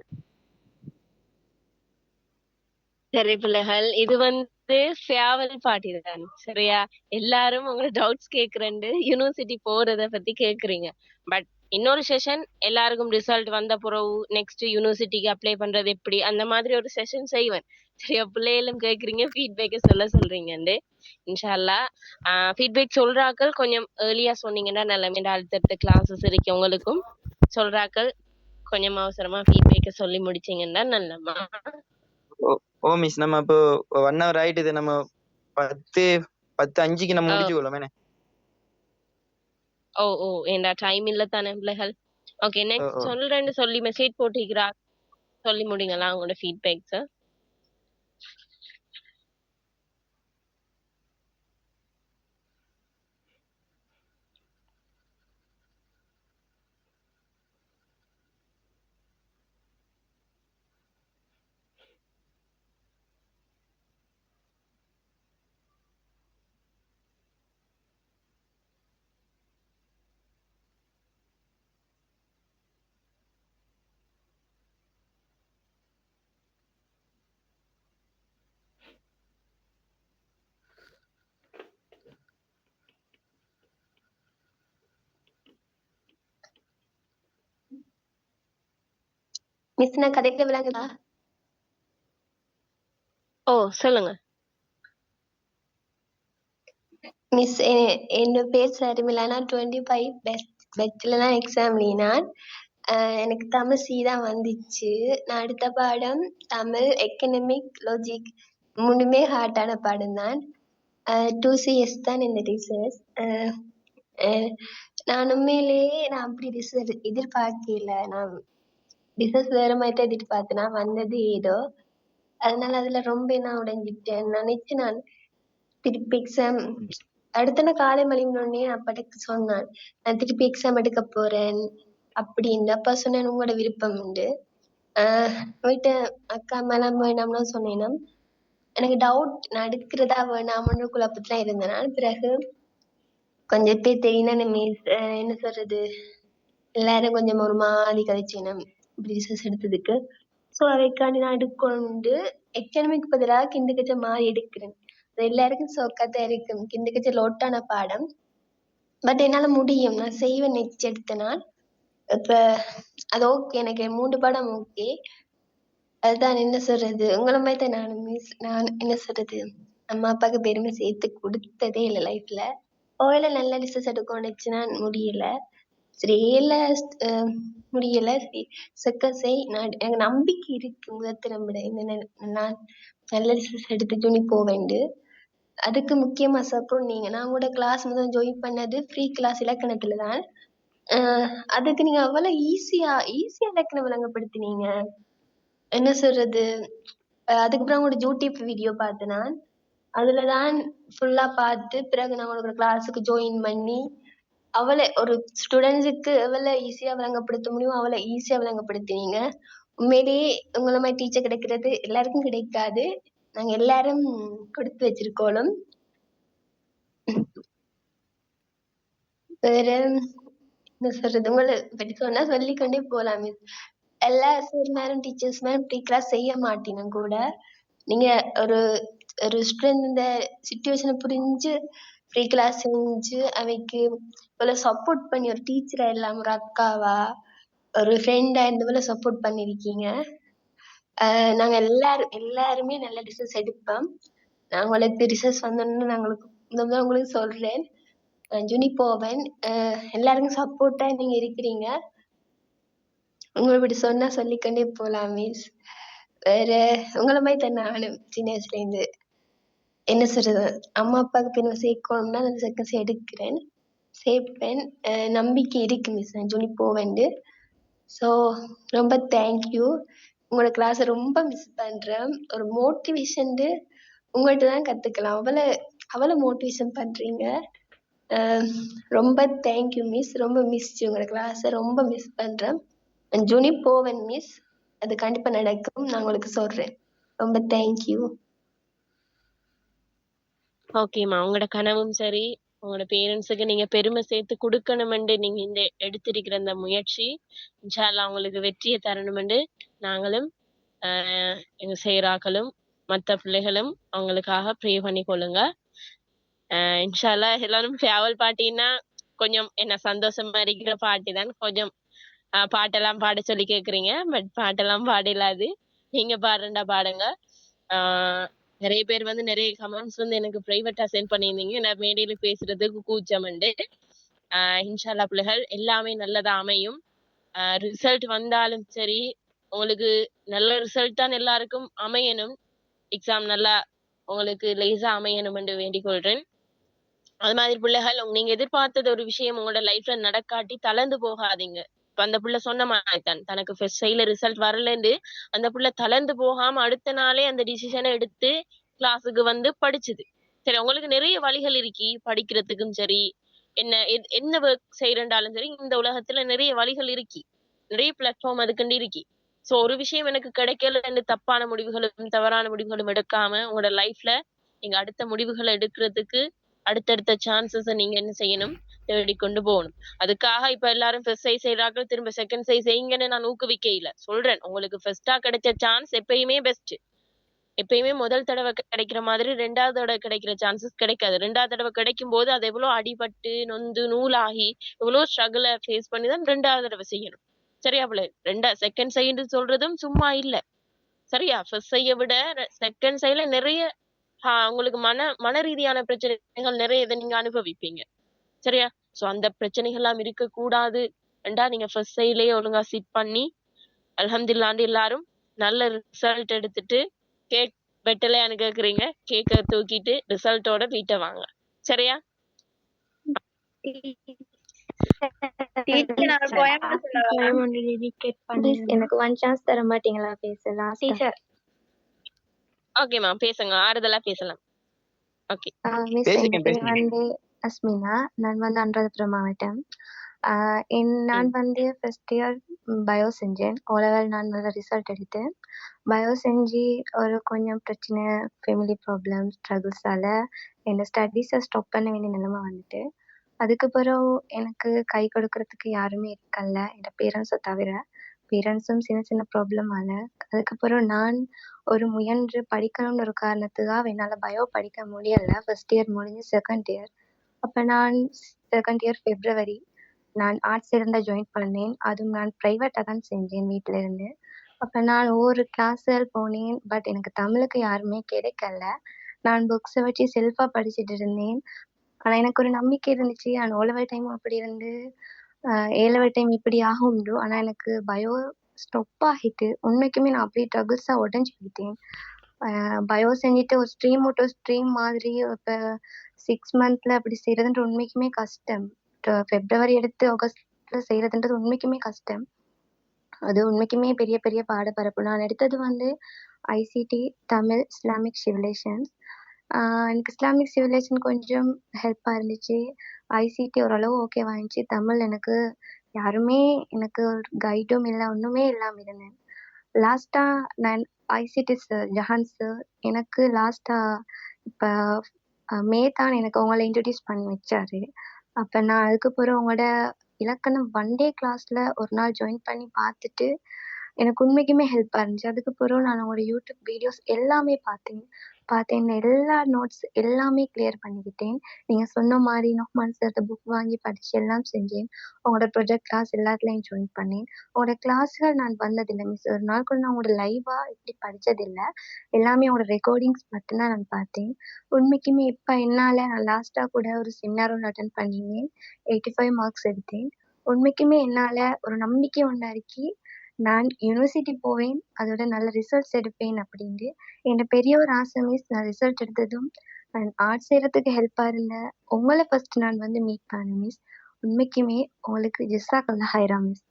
சரி பிள்ளைகள், இது வந்து ஃபேவல் பார்ட்டி தான். சரியா? எல்லாரும் உங்களோட டவுட்ஸ் கேக்குறேன்னு யூனிவர்சிட்டி போறத பத்தி கேக்குறீங்க. பட் இன்னொரு செஷன் எல்லாருக்கும் ரிசல்ட் வந்த பிறகு நெக்ஸ்ட் யூனிவர்சிட்டிக்கு அப்ளை பண்றது எப்படி அந்த மாதிரி ஒரு செஷன் செய்வேன். சரியா? பிள்ளைகளும் கேக்குறீங்க, ஃபீட்பேக்கை சொல்றீங்கன்னு. இன்ஷால்லா ஃபீட்பேக் சொல்றாக்கள் கொஞ்சம் ஏர்லியா சொன்னீங்கன்னா நல்ல அடுத்தடுத்த கிளாஸஸ் இருக்கு உங்களுக்கும். சொல்றாக்கள் கொஞ்சம் அவசரமா ஃபீட்பேக்கை சொல்லி முடிச்சீங்கன்னா நல்லமா. மிஸ் நம்ம இப்போ 1 hour ஆயிட்டு, நம்ம 10:05க்கு நம்ம முடிச்சுக்கொள்ளலாம். ஏண்டா டைம் இல்ல தானே பிள்ளைகள். ஓகே, நெக்ஸ்ட் சொல்றேன்னு சொல்லி மெசேஜ் போட்டிருக்கிறா, சொல்லி முடிங்களா உங்களோட ஃபீட்பேக்ஸ்? மிஸ் நான் கதைக்க விளங்குதா? ஓ சொல்லுங்க. மிஸ் என்னோட பேர் ஷர்மிளா. நான் 25 பெஸ்ட்ல தான் எக்ஸாம் எழுதினான். எனக்கு தமிழ் சி தான் வந்துச்சு. நான் அடுத்த பாடம் தமிழ், எக்கனாமிக், லாஜிக் 3மே ஹார்டான பாடம் தான். 2CS தான் இந்த ரிசர்ச். நான் உண்மையிலேயே நான் அப்படி ரிசர்ச் எதிர்பார்க்கல. நான் ரிசர்ச் வேற மாதிரி தான் எதிர்பார்த்தேன். நான் வந்தது ஏதோ, அதனால அதுல ரொம்ப நான் உடைஞ்சிட்டேன். நினைச்சு நான் திருப்பி எக்ஸாம் அடுத்த நாள் காலை மணினோடனே அப்பாட்ட சொன்னான், நான் திருப்பி எக்ஸாம் எடுக்க போறேன் அப்படின்னு. அப்பா சொன்னேன் உங்களோட விருப்பம் உண்டு. வீட்டு அக்கா மேலாம் வேணாம்னா சொன்னேன்னா எனக்கு டவுட், நான் எடுக்கிறதா வேணாமன்ற குழப்பத்துல இருந்தேன். நான் பிறகு கொஞ்சம் பேர் தெரியுன்னா மிஸ் என்ன சொல்றது, எல்லாரும் கொஞ்சம் ஒரு மாதிரி கதைச்சினம் இப்படி ரிசர்ச் எடுத்ததுக்கு. ஸோ அதைக்காண்டி நான் எடுக்கொண்டு எக்கனாமிக் பதிலாக கிண்டுக்கச்ச மாறி எடுக்கிறேன். அது எல்லாருக்கும் சோக்காதான் இருக்கும். கிண்டுக்கச்ச லோட்டான பாடம், பட் என்னால முடியும், நான் செய்வேன். நெக்ஸ்ட் எடுத்த நான் இப்ப அது ஓகே, எனக்கு 3 பாடம் ஓகே. அதுதான் என்ன சொல்றது, உங்களை மாதிரி தான் நானும் மிஸ். நான் என்ன சொல்றது, அம்மா அப்பாவுக்கு பெருமை சேர்த்து கொடுத்ததே இல்லை லைஃப்ல. ஓயில நல்ல ரிசர்ச் எடுக்கணும்னுச்சுன்னா முடியல. சரி ஏல முடியல. சரி செக்கசை நான் எனக்கு நம்பிக்கை இருக்கு முதத்திரம் விட இந்த நான் நல்ல ரிசர்ச் எடுத்து துணி போவேண்டு. அதுக்கு முக்கியமா சப்போர்ட் நீங்க. நான் கூட கிளாஸ் முதல் ஜாயின் பண்ணது ஃப்ரீ கிளாஸ் இலக்கணத்துல தான். அதுக்கு நீங்க அவ்வளவு ஈஸியா இலக்கணம் விளங்கப்படுத்தினீங்க. என்ன சொல்றது, அதுக்கப்புறம் உங்களோட யூடியூப் வீடியோ பார்த்தேன் நான். அதுலதான் ஃபுல்லா பார்த்து பிறகு நான் உங்களோட கிளாஸுக்கு ஜாயின் பண்ணி அவளை ஒரு ஸ்டூடெண்ட்ஸுக்கு எவ்வளவு ஈஸியா விளங்கப்படுத்த முடியும் அவளை ஈஸியா விளங்கப்படுத்தினீங்க. உண்மையிலேயே உங்களை மாதிரி டீச்சர் கிடைக்கிறது எல்லாருக்கும் கிடைக்காது. நாங்க எல்லாரும் கொடுத்து வச்சிருக்கோம். வேற என்ன சொல்றது, உங்களை பற்றி சொன்னா சொல்லிக்கொண்டே போலாம் மிஸ். எல்லா சார் மேலும் டீச்சர்ஸ் மேலும் ஃப்ரீ கிளாஸ் செய்ய மாட்டேனும் கூட. நீங்க ஒரு ஒரு ஸ்டூடெண்ட் இந்த சிச்சுவேஷனை புரிஞ்சு ஃப்ரீ கிளாஸ் செஞ்சு அவைக்கு இவ்வளவு சப்போர்ட் பண்ணி ஒரு டீச்சரா இல்லாம ஒரு அக்காவா ஒரு ஃப்ரெண்டா இவ்வளவு சப்போர்ட் பண்ணிருக்கீங்க. நாங்க எல்லாருமே நல்ல ரிசர்ச் எடுப்போம். நான் உங்களுக்கு ரிசர்ச் வந்தோன்னு நான் உங்களுக்கு சொல்றேன். ஜுனி போவேன். எல்லாருக்கும் சப்போர்ட்டா நீங்க இருக்கிறீங்க. உங்களை இப்படி சொன்னா சொல்லிக்கொண்டே போலாம் மிஸ். வேற உங்களை மாதிரி தான் நானும் சின்ன வயசுல இருந்து என்ன சொல்றது, அம்மா அப்பாவுக்கு பெருமை சேர்க்கணும்னா நான் செகண்ட்ஸ் எடுக்கிறேன், சேர்ப்பேன். நம்பிக்கை இருக்கு மிஸ், நான் ஜுனி போவேண்டு. ஸோ ரொம்ப தேங்க்யூ. உங்களோட கிளாஸை ரொம்ப மிஸ் பண்றேன். ஒரு மோட்டிவேஷன் உங்கள்கிட்ட தான் கத்துக்கலாம். அவ்வளவு மோட்டிவேஷன் பண்றீங்க. ரொம்ப தேங்க்யூ மிஸ். ரொம்ப மிஸ் உங்களோட கிளாஸை ரொம்ப மிஸ் பண்றேன். ஜூனி போவேன் மிஸ், அது கண்டிப்பா நடக்கும். நான் உங்களுக்கு சொல்றேன். ரொம்ப தேங்க்யூ. ஓகேம்மா, உங்களோட கனவும் சரி, உங்களோட பேரண்ட்ஸுக்கு நீங்க பெருமை சேர்த்து கொடுக்கணுமெண்டு நீங்க இந்த எடுத்திருக்கிற அந்த முயற்சி இன்ஷா அல்லாஹ் உங்களுக்கு வெற்றியை தரணுமெண்டு நாங்களும் எங்க செய்யறாக்களும் மற்ற பிள்ளைகளும் அவங்களுக்காக ப்ரே பண்ணி கொள்ளுங்க. இன்ஷா அல்லாஹ் எல்லாரும் ஃபேவல் பாட்டின்னா கொஞ்சம் என்ன சந்தோஷமா இருக்கிற பாட்டி தான். கொஞ்சம் பாட்டெல்லாம் பாட சொல்லி கேக்குறீங்க, பட் பாட்டெல்லாம் பாடலாது, நீங்க பாடுறா பாடுங்க. நிறைய பேர் வந்து நிறைய கமெண்ட்ஸ் வந்து எனக்கு பிரைவேட்டா சென்ட் பண்ணியிருந்தீங்க, நான் மேடையில பேசுறதுக்கு கூச்சமண்டு. இன்ஷால்லா பிள்ளைகள் எல்லாமே நல்லதா அமையும். ரிசல்ட் வந்தாலும் சரி, உங்களுக்கு நல்ல ரிசல்ட் தான் எல்லாருக்கும் அமையணும். எக்ஸாம் நல்லா உங்களுக்கு லேசா அமையணும் என்று வேண்டிக் கொள்றேன். அது மாதிரி பிள்ளைகள் நீங்க எதிர்பார்த்தது ஒரு விஷயம் உங்களோட லைஃப்ல நடக்காட்டி தளர்ந்து போகாதீங்க. இப்ப அந்த புள்ள சொன்ன மாதிரி தான், தனக்கு ஃபர்ஸ்ட் சைட்ல ரிசல்ட் வரலன்னு அந்த புள்ள தளர்ந்து போகாம அடுத்த நாளே அந்த டிசிஷனை எடுத்து கிளாஸுக்கு வந்து படிச்சுது. சரி, உங்களுக்கு நிறைய வழிகள் இருக்கி படிக்கிறதுக்கும் சரி, என்ன ஒர்க் செய்யறண்டாலும் சரி, இந்த உலகத்துல நிறைய வழிகள் இருக்கி, நிறைய பிளாட்ஃபார்ம் அதுக்குண்டு இருக்கி. சோ ஒரு விஷயம் எனக்கு கிடைக்கல தப்பான முடிவுகளும் தவறான முடிவுகளும் எடுக்காம உங்களோட லைஃப்ல நீங்க அடுத்த முடிவுகளை எடுக்கிறதுக்கு அடுத்தடுத்த சான்சஸ் நீங்க என்ன செய்யணும், தேடி கொண்டு போகணும். அதுக்காக இப்ப எல்லாரும் ஃபர்ஸ்ட் சைஸ் செய்யறாங்க, திரும்ப செகண்ட் சைஸ் செய்யுங்கன்னு நான் ஊக்குவிக்க இல்ல சொல்றேன். உங்களுக்கு ஃபர்ஸ்டா கிடைச்ச சான்ஸ் எப்பயுமே பெஸ்ட். எப்பயுமே முதல் தடவை கிடைக்கிற மாதிரி 2வது தடவை கிடைக்கிற சான்சஸ் கிடைக்காது. 2வது தடவை கிடைக்கும் போது அது எவ்வளவு அடிபட்டு நொந்து நூலாகி எவ்வளவு ஸ்ட்ரகிள ஃபேஸ் பண்ணி தான் 2வது தடவை செய்யணும். சரியா பிள்ளை? செகண்ட் சைடு சொல்றதும் சும்மா இல்ல. சரியா? ஃபர்ஸ்ட் சைய விட செகண்ட் சைடுல நிறைய உங்களுக்கு மன ரீதியான பிரச்சனைகள் நிறைய இதை நீங்க அனுபவிப்பீங்க. சரியா? சோ அந்த பிரச்சனைகள் எல்லாம் இருக்க கூடாது என்றா நீங்க ஃபர்ஸ்ட் சைட்லயே ஒழுங்கா சிட் பண்ணி அல்ஹம்துலில்லாஹ் எல்லாரும் நல்ல ரிசல்ட் எடுத்துட்டு கேக் வெட்டலையான்னு கேக்குறீங்க, கேக்க தூக்கிட்டு ரிசல்ட்டோட வீட்டை வாங்க. சரியா? டீச்சர் நான் ஒரு poem சொல்லவா? poem ஒன்று dedicate ப்ளீஸ் பண்ணிருந்தேன். எனக்கு ஒன் சான்ஸ் தர மாட்டீங்களா பேச லாஸ்டா? டீச்சர் ஓகேம்மா, பேசுங்க, ஆறுதலா பேசலாம். ஓகே. மிஸ் பேசுங்க என் பேர் பேசுங்க. வந்து அஸ்மினா. நான் வந்து அனுராதபுரம் மாவட்டம். நான் வந்து ஃபர்ஸ்ட் இயர் பயோ செஞ்சேன். ஓலெவல் நான் நல்ல ரிசல்ட் எடுத்தேன். பயோ செஞ்சு ஒரு கொஞ்சம் பிரச்சனை, ஃபேமிலி ப்ராப்ளம், ஸ்ட்ரகிள்ஸால என்னோட ஸ்டடீஸை ஸ்டாப் பண்ண வேண்டிய நிலைமை வந்துட்டு. அதுக்கப்புறம் எனக்கு கை கொடுக்கறதுக்கு யாருமே இருக்கல, என் பேரண்ட்ஸை தவிர. பேரண்ட்ஸும் சின்ன சின்ன ப்ராப்ளமால அதுக்கப்புறம் நான் ஒரு முயன்று படிக்கணும்னு ஒரு காரணத்துக்காக என்னால் பயோ படிக்க முடியலை. ஃபர்ஸ்ட் இயர் முடிஞ்சு செகண்ட் இயர். அப்போ நான் செகண்ட் இயர் ஃபெப்ரவரி நான் ஆர்ட்ஸ் இருந்தால் ஜாயின் பண்ணேன். அதுவும் நான் ப்ரைவேட்டாக தான் செஞ்சேன் வீட்டில இருந்து. அப்போ நான் ஒவ்வொரு கிளாஸில் போனேன். பட் எனக்கு தமிழுக்கு யாருமே கிடைக்கல. நான் புக்ஸை வச்சு செல்ஃபாக படிச்சுட்டு இருந்தேன். ஆனால் எனக்கு ஒரு நம்பிக்கை இருந்துச்சு. ஆனால் ஓலெவல் டைம் அப்படி இருந்து ஏலெவல் டைம் இப்படி ஆகும்னு. ஆனால் எனக்கு பயோ ஸ்டாப் ஆகிட்டு உண்மைக்குமே நான் அப்படியே ட்ரகிள்ஸாக உடஞ்சி போயிட்டேன். பயோ செஞ்சுட்டு ஒரு ஸ்ட்ரீம் விட்டு ஸ்ட்ரீம் மாதிரி இப்போ 6 மந்த்ல அப்படி செய்யறதுன்ற உண்மைக்குமே கஷ்டம். ஃபெப்ரவரி எடுத்து ஆகஸ்ட்ல செய்யறதுன்றது உண்மைக்குமே கஷ்டம். அது உண்மைக்குமே பெரிய பெரிய பாடப்பரப்பு. நான் எடுத்தது வந்து ஐசிடி தமிழ் இஸ்லாமிக் சிவிலைசேஷன்ஸ். எனக்கு இஸ்லாமிக் சிவிலைசேஷன் கொஞ்சம் ஹெல்ப்பாக இருந்துச்சு. ஐசிடி ஓரளவு ஓகேவா இருந்துச்சு. தமிழ் எனக்கு யாருமே எனக்கு ஒரு கைடும் இல்லை, ஒன்றுமே இல்லாமல் இருந்தேன். லாஸ்ட்டாக நான் ஐசிடி சார் ஜஹான் சார் எனக்கு லாஸ்ட்டாக இப்போ மே தான் எனக்கு உங்களை இன்ட்ரடியூஸ் பண்ணி வச்சாரு. அப்போ நான் அதுக்கப்புறம் உங்களோட இலக்கணம் 1 டே கிளாஸில் ஒரு நாள் ஜாயின் பண்ணி பார்த்துட்டு எனக்கு உண்மைக்குமே ஹெல்ப்பாக இருந்துச்சு. அதுக்கப்புறம் நான் உங்களோட யூடியூப் வீடியோஸ் எல்லாமே பார்த்தேன். எல்லா நோட்ஸ் எல்லாமே கிளியர் பண்ணிக்கிட்டேன். நீங்கள் சொன்ன மாதிரி நோஹ்மான் சார் புக் வாங்கி படித்து எல்லாம் செஞ்சேன். உங்களோட ப்ரொஜெக்ட் கிளாஸ் எல்லாத்துலேயும் ஜாயின் பண்ணேன். உங்களோட கிளாஸ்கள் நான் வந்ததில்லை மிஸ். ஒரு நாள் கூட நான் உங்களோட லைவாக இப்படி படித்ததில்லை. எல்லாமே உங்களோட ரெக்கார்டிங்ஸ் மட்டும்தான் நான் பார்த்தேன். உண்மைக்குமே இப்போ என்னால் நான் லாஸ்ட்டாக கூட ஒரு செமினார் ஒன்று அட்டன் பண்ணினேன். 85 மார்க்ஸ் எடுத்தேன். உண்மைக்குமே என்னால் ஒரு நம்பிக்கை உண்டாக்கி நான் யூனிவர்சிட்டி போவேன், அதோட நல்ல ரிசல்ட்ஸ் எடுப்பேன் அப்படின்ட்டு. என்னோட பெரிய ஒரு ஆசை மிஸ். நான் ரிசல்ட் எடுத்ததும் நான் ஆர்ட்ஸ் செய்கிறதுக்கு ஹெல்ப்பாக இருந்தேன். உங்களை ஃபர்ஸ்ட் நான் வந்து மீட் பண்ணேன் மிஸ். உண்மைக்குமே உங்களுக்கு ஜஸாக்கல்லாஹ் ஹைரா மிஸ்.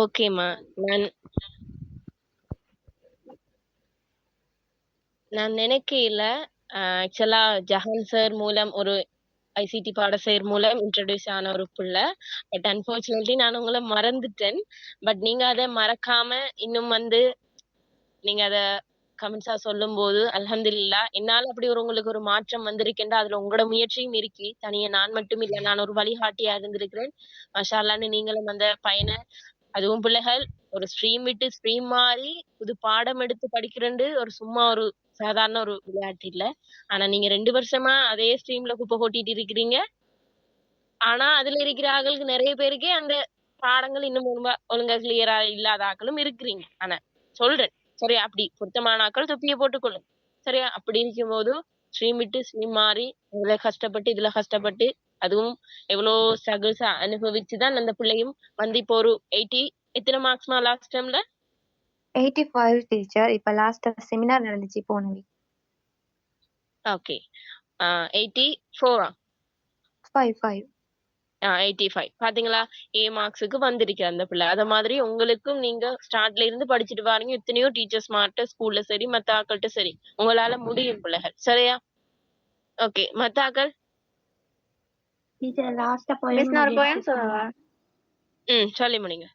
ஓகேம்மா, நான் நினைக்கையில ஆக்சுவலா ஜஹான் சார் மூலம் ஒரு ஐசிடி பாடசெயர் மூலம் இன்ட்ரடியூஸ் ஆன ஒரு பிள்ளை. பட் அன்பார்ச்சுனேட்லி நான் உங்களை மறந்துட்டேன். பட் நீங்க அதை மறக்காம இன்னும் வந்து நீங்க அதை கமெண்ட்ஸா சொல்லும் போது அல்ஹம்துலில்லாஹ் என்னால அப்படி உங்களுக்கு ஒரு மாற்றம் வந்திருக்கின்ற அதுல உங்களோட முயற்சியும் இருக்கு. தனியா நான் மட்டும் இல்லை, நான் ஒரு வழிகாட்டியா இருந்திருக்கிறேன். மாஷா அல்லாஹ்னு நீங்களும் அந்த பையனை, அதுவும் பிள்ளைகள் ஒரு ஸ்ட்ரீம் விட்டு ஸ்ட்ரீம் மாறி புது பாடம் எடுத்து படிக்கிறேன்னு ஒரு சும்மா ஒரு சாதாரண ஒரு விளையாட்டு இல்ல. ஆனா நீங்க 2 வருஷமா அதே ஸ்ட்ரீம்ல குப்பை கொட்டிட்டு இருக்கிறீங்க. ஆனா அதுல இருக்கிற ஆட்களுக்கு நிறைய பேருக்கே அந்த பாடங்கள் இன்னும் ஒழுங்கா கிளியரா இல்லாத ஆட்களும் இருக்கிறீங்க. ஆனா சொல்றேன் சரியா, அப்படி பொருத்தமான ஆட்கள் தொப்பியை போட்டுக்கொள்ளும். சரியா? அப்படி இருக்கும் போது ஸ்ட்ரீம் விட்டு ஸ்ட்ரீம் மாறி இதுல கஷ்டப்பட்டு இதுல கஷ்டப்பட்டு அதுவும் எவ்வளவு ஸ்ட்ரகிள்ஸ் அனுபவிச்சுதான் அந்த பிள்ளையும் வந்து இப்போ ஒரு 80 எத்தனை மார்க்ஸ்மா லாஸ்ட் டைம்ல? 85 டீச்சர். இப்போ லாஸ்ட்டாக செமினார் நடந்துச்சு போன வீக். ஓகே. 84 5 85 பாத்தீங்களா? ஏ மார்க்ஸுக்கு வந்திருக்கு அந்த பிள்ளை. அத மாதிரி உங்களுக்கும் நீங்க ஸ்டார்ட்ல இருந்து படிச்சுட்டு பாருங்க. எத்தனையோ டீச்சர்ஸ் மாட்ட ஸ்கூல்ல சரி மத்த ஆக்கள்கிட்ட சரி உங்களால முடியும் பிள்ளைகள். சரியா? ஓகே, மத்த ஆக்கள் டீச்சர் லாஸ்டா மிஸ் நான் ஒரு poem போயம் சொல்லவா? சொல்லி முடிங்க.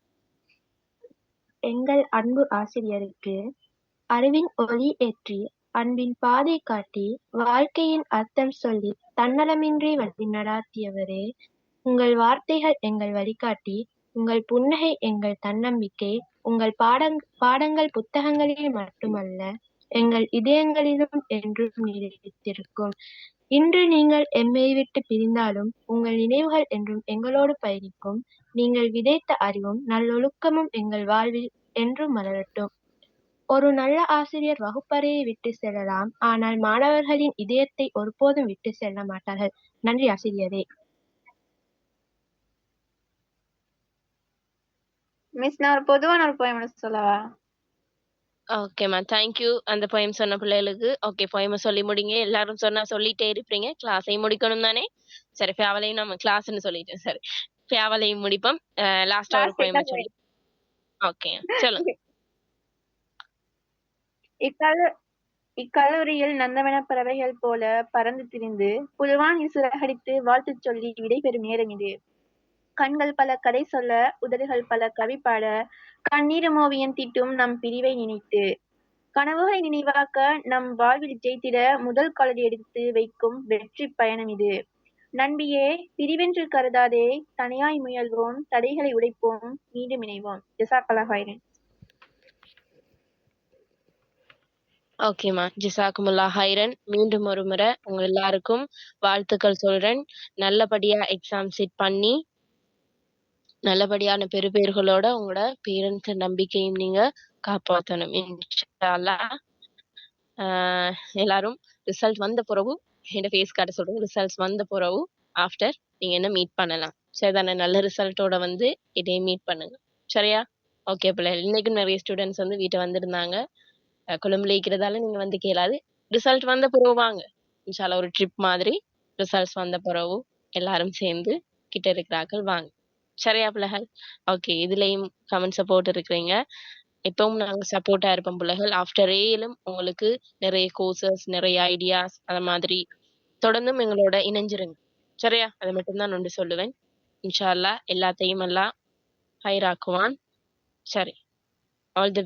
எங்கள் அன்பு ஆசிரியருக்கு அறிவின் ஒளி ஏற்றி அன்பின் பாதை காட்டி வாழ்க்கையின் அர்த்தம் சொல்லி தன்னலமின்றி வழி நடாத்தியவரே, உங்கள் வார்த்தைகள் எங்கள் வழிகாட்டி, உங்கள் புன்னகை எங்கள் தன்னம்பிக்கை, உங்கள் பாடங்கள் புத்தகங்களில் மட்டுமல்ல எங்கள் இதயங்களிலும் என்றும் நீடித்திருக்கும். இன்று நீங்கள் எம்மை விட்டு பிரிந்தாலும் உங்கள் நினைவுகள் என்றும் எங்களோடு பயணிக்கும். நீங்கள் விதைத்த அறிவும் நல்லொழுக்கமும் எங்கள் வாழ்வில் என்றும் மலரட்டும். ஒரு நல்ல ஆசிரியர் வகுப்பறையை விட்டு செல்லலாம், ஆனால் மாணவர்களின் இதயத்தை ஒருபோதும் விட்டு செல்ல மாட்டார்கள். நன்றி ஆசிரியரே. மிஸ் நான் ஒரு பொதுவான ஒரு poem ஒண்ணு சொல்லவா? ஓகேம்மா, தேங்க்யூ அந்த poem சொன்ன பிள்ளைகளுக்கு. ஓகே, poem சொல்லி முடிங்க. எல்லாரும் சொன்னா சொல்லிட்டே இருப்பீங்க, கிளாஸையும் முடிக்கணும் தானே? சரி, ஃபேவலையும் நம்ம கிளாஸ்ன்னு சொல்லிட்டேன். சரி, ஃபேவலையும் முடிப்போம். லாஸ்டா ஒரு Class poem கேட்டா சொல்லி. ஓகே, சொல்லுங்க. இக்கல்லூரியில் நந்தவன பறவைகள் போல பறந்து திரிந்து புல்வானில் சிறகடித்து வாழ்த்துச் சொல்லி விடைபெறும் நேரம் இது. கண்கள் பல கதை சொல்ல, உதடுகள் பல கவி பாட, கண்ணீரும் ஓவியம் தீட்டும் நம் பிரிவை நினைத்து, கனவுகளை நினைவாக்க நம் வாழ்வில் ஜெயித்திட முதல் காலடி எடுத்து வைக்கும் வெற்றி பயணம் இது. நண்பியே, பிரிவென்று கருதாதே, தனியாய் முயல்வோம், தடைகளை உடைப்போம், மீண்டும் இணைவோம். ஜஸாக்கல்லாஹ் ஹைரன். ஓகேம்மா, ஜிசாக்குமுல்லா ஹைரன். மீண்டும் ஒரு முறை உங்க எல்லாருக்கும் வாழ்த்துக்கள் சொல்றேன். நல்லபடியா எக்ஸாம் செட் பண்ணி நல்லபடியான பெறுபேறுகளோட உங்களோட பேரண்ட்ஸ் நம்பிக்கையும் நீங்க காப்பாற்றணும் இன்ஷா அல்லாஹ். எல்லாரும் ரிசல்ட் வந்த பிறகு என்ன ஃபேஸ் காட்ட சொல்றேன். ரிசல்ட்ஸ் வந்த பிறகு ஆஃப்டர் நீங்க என்ன மீட் பண்ணலாம். சரிதானே? நல்ல ரிசல்ட்டோட வந்து இதையே மீட் பண்ணுங்க. சரியா? ஓகே பிள்ளைகள், இன்னைக்கும் நிறைய ஸ்டூடெண்ட்ஸ் வந்து வீட்டை வந்திருந்தாங்க. கொழும்புல இருக்கிறதால நீங்க வந்து கேளாது. ரிசல்ட் வந்த பிறகு வாங்க இன்ஷால்லா, ஒரு ட்ரிப் மாதிரி. ரிசல்ட்ஸ் வந்த பிறகு எல்லாரும் சேர்ந்து கிட்ட இருக்கிறார்கள் வாங்க. சரியா பிள்ளைகள்? ஓகே, இதுலயும் கமெண்ட் சப்போர்ட் இருக்கிறீங்க. இப்பவும் நாங்க சப்போர்ட்டா இருப்போம் பிள்ளைகள். ஆஃப்டர் ஏலும் உங்களுக்கு நிறைய கோர்சஸ், நிறைய ஐடியாஸ் அந்த மாதிரி தொடர்ந்தும் எங்களோட இணைஞ்சிருங்க. சரியா? அதை மட்டும்தான் ஒன்று சொல்லுவேன். இன்ஷா அல்லாஹ் எல்லாத்தையும் எல்லாம் ஹைராக்குவான். சரி, ஆல் தி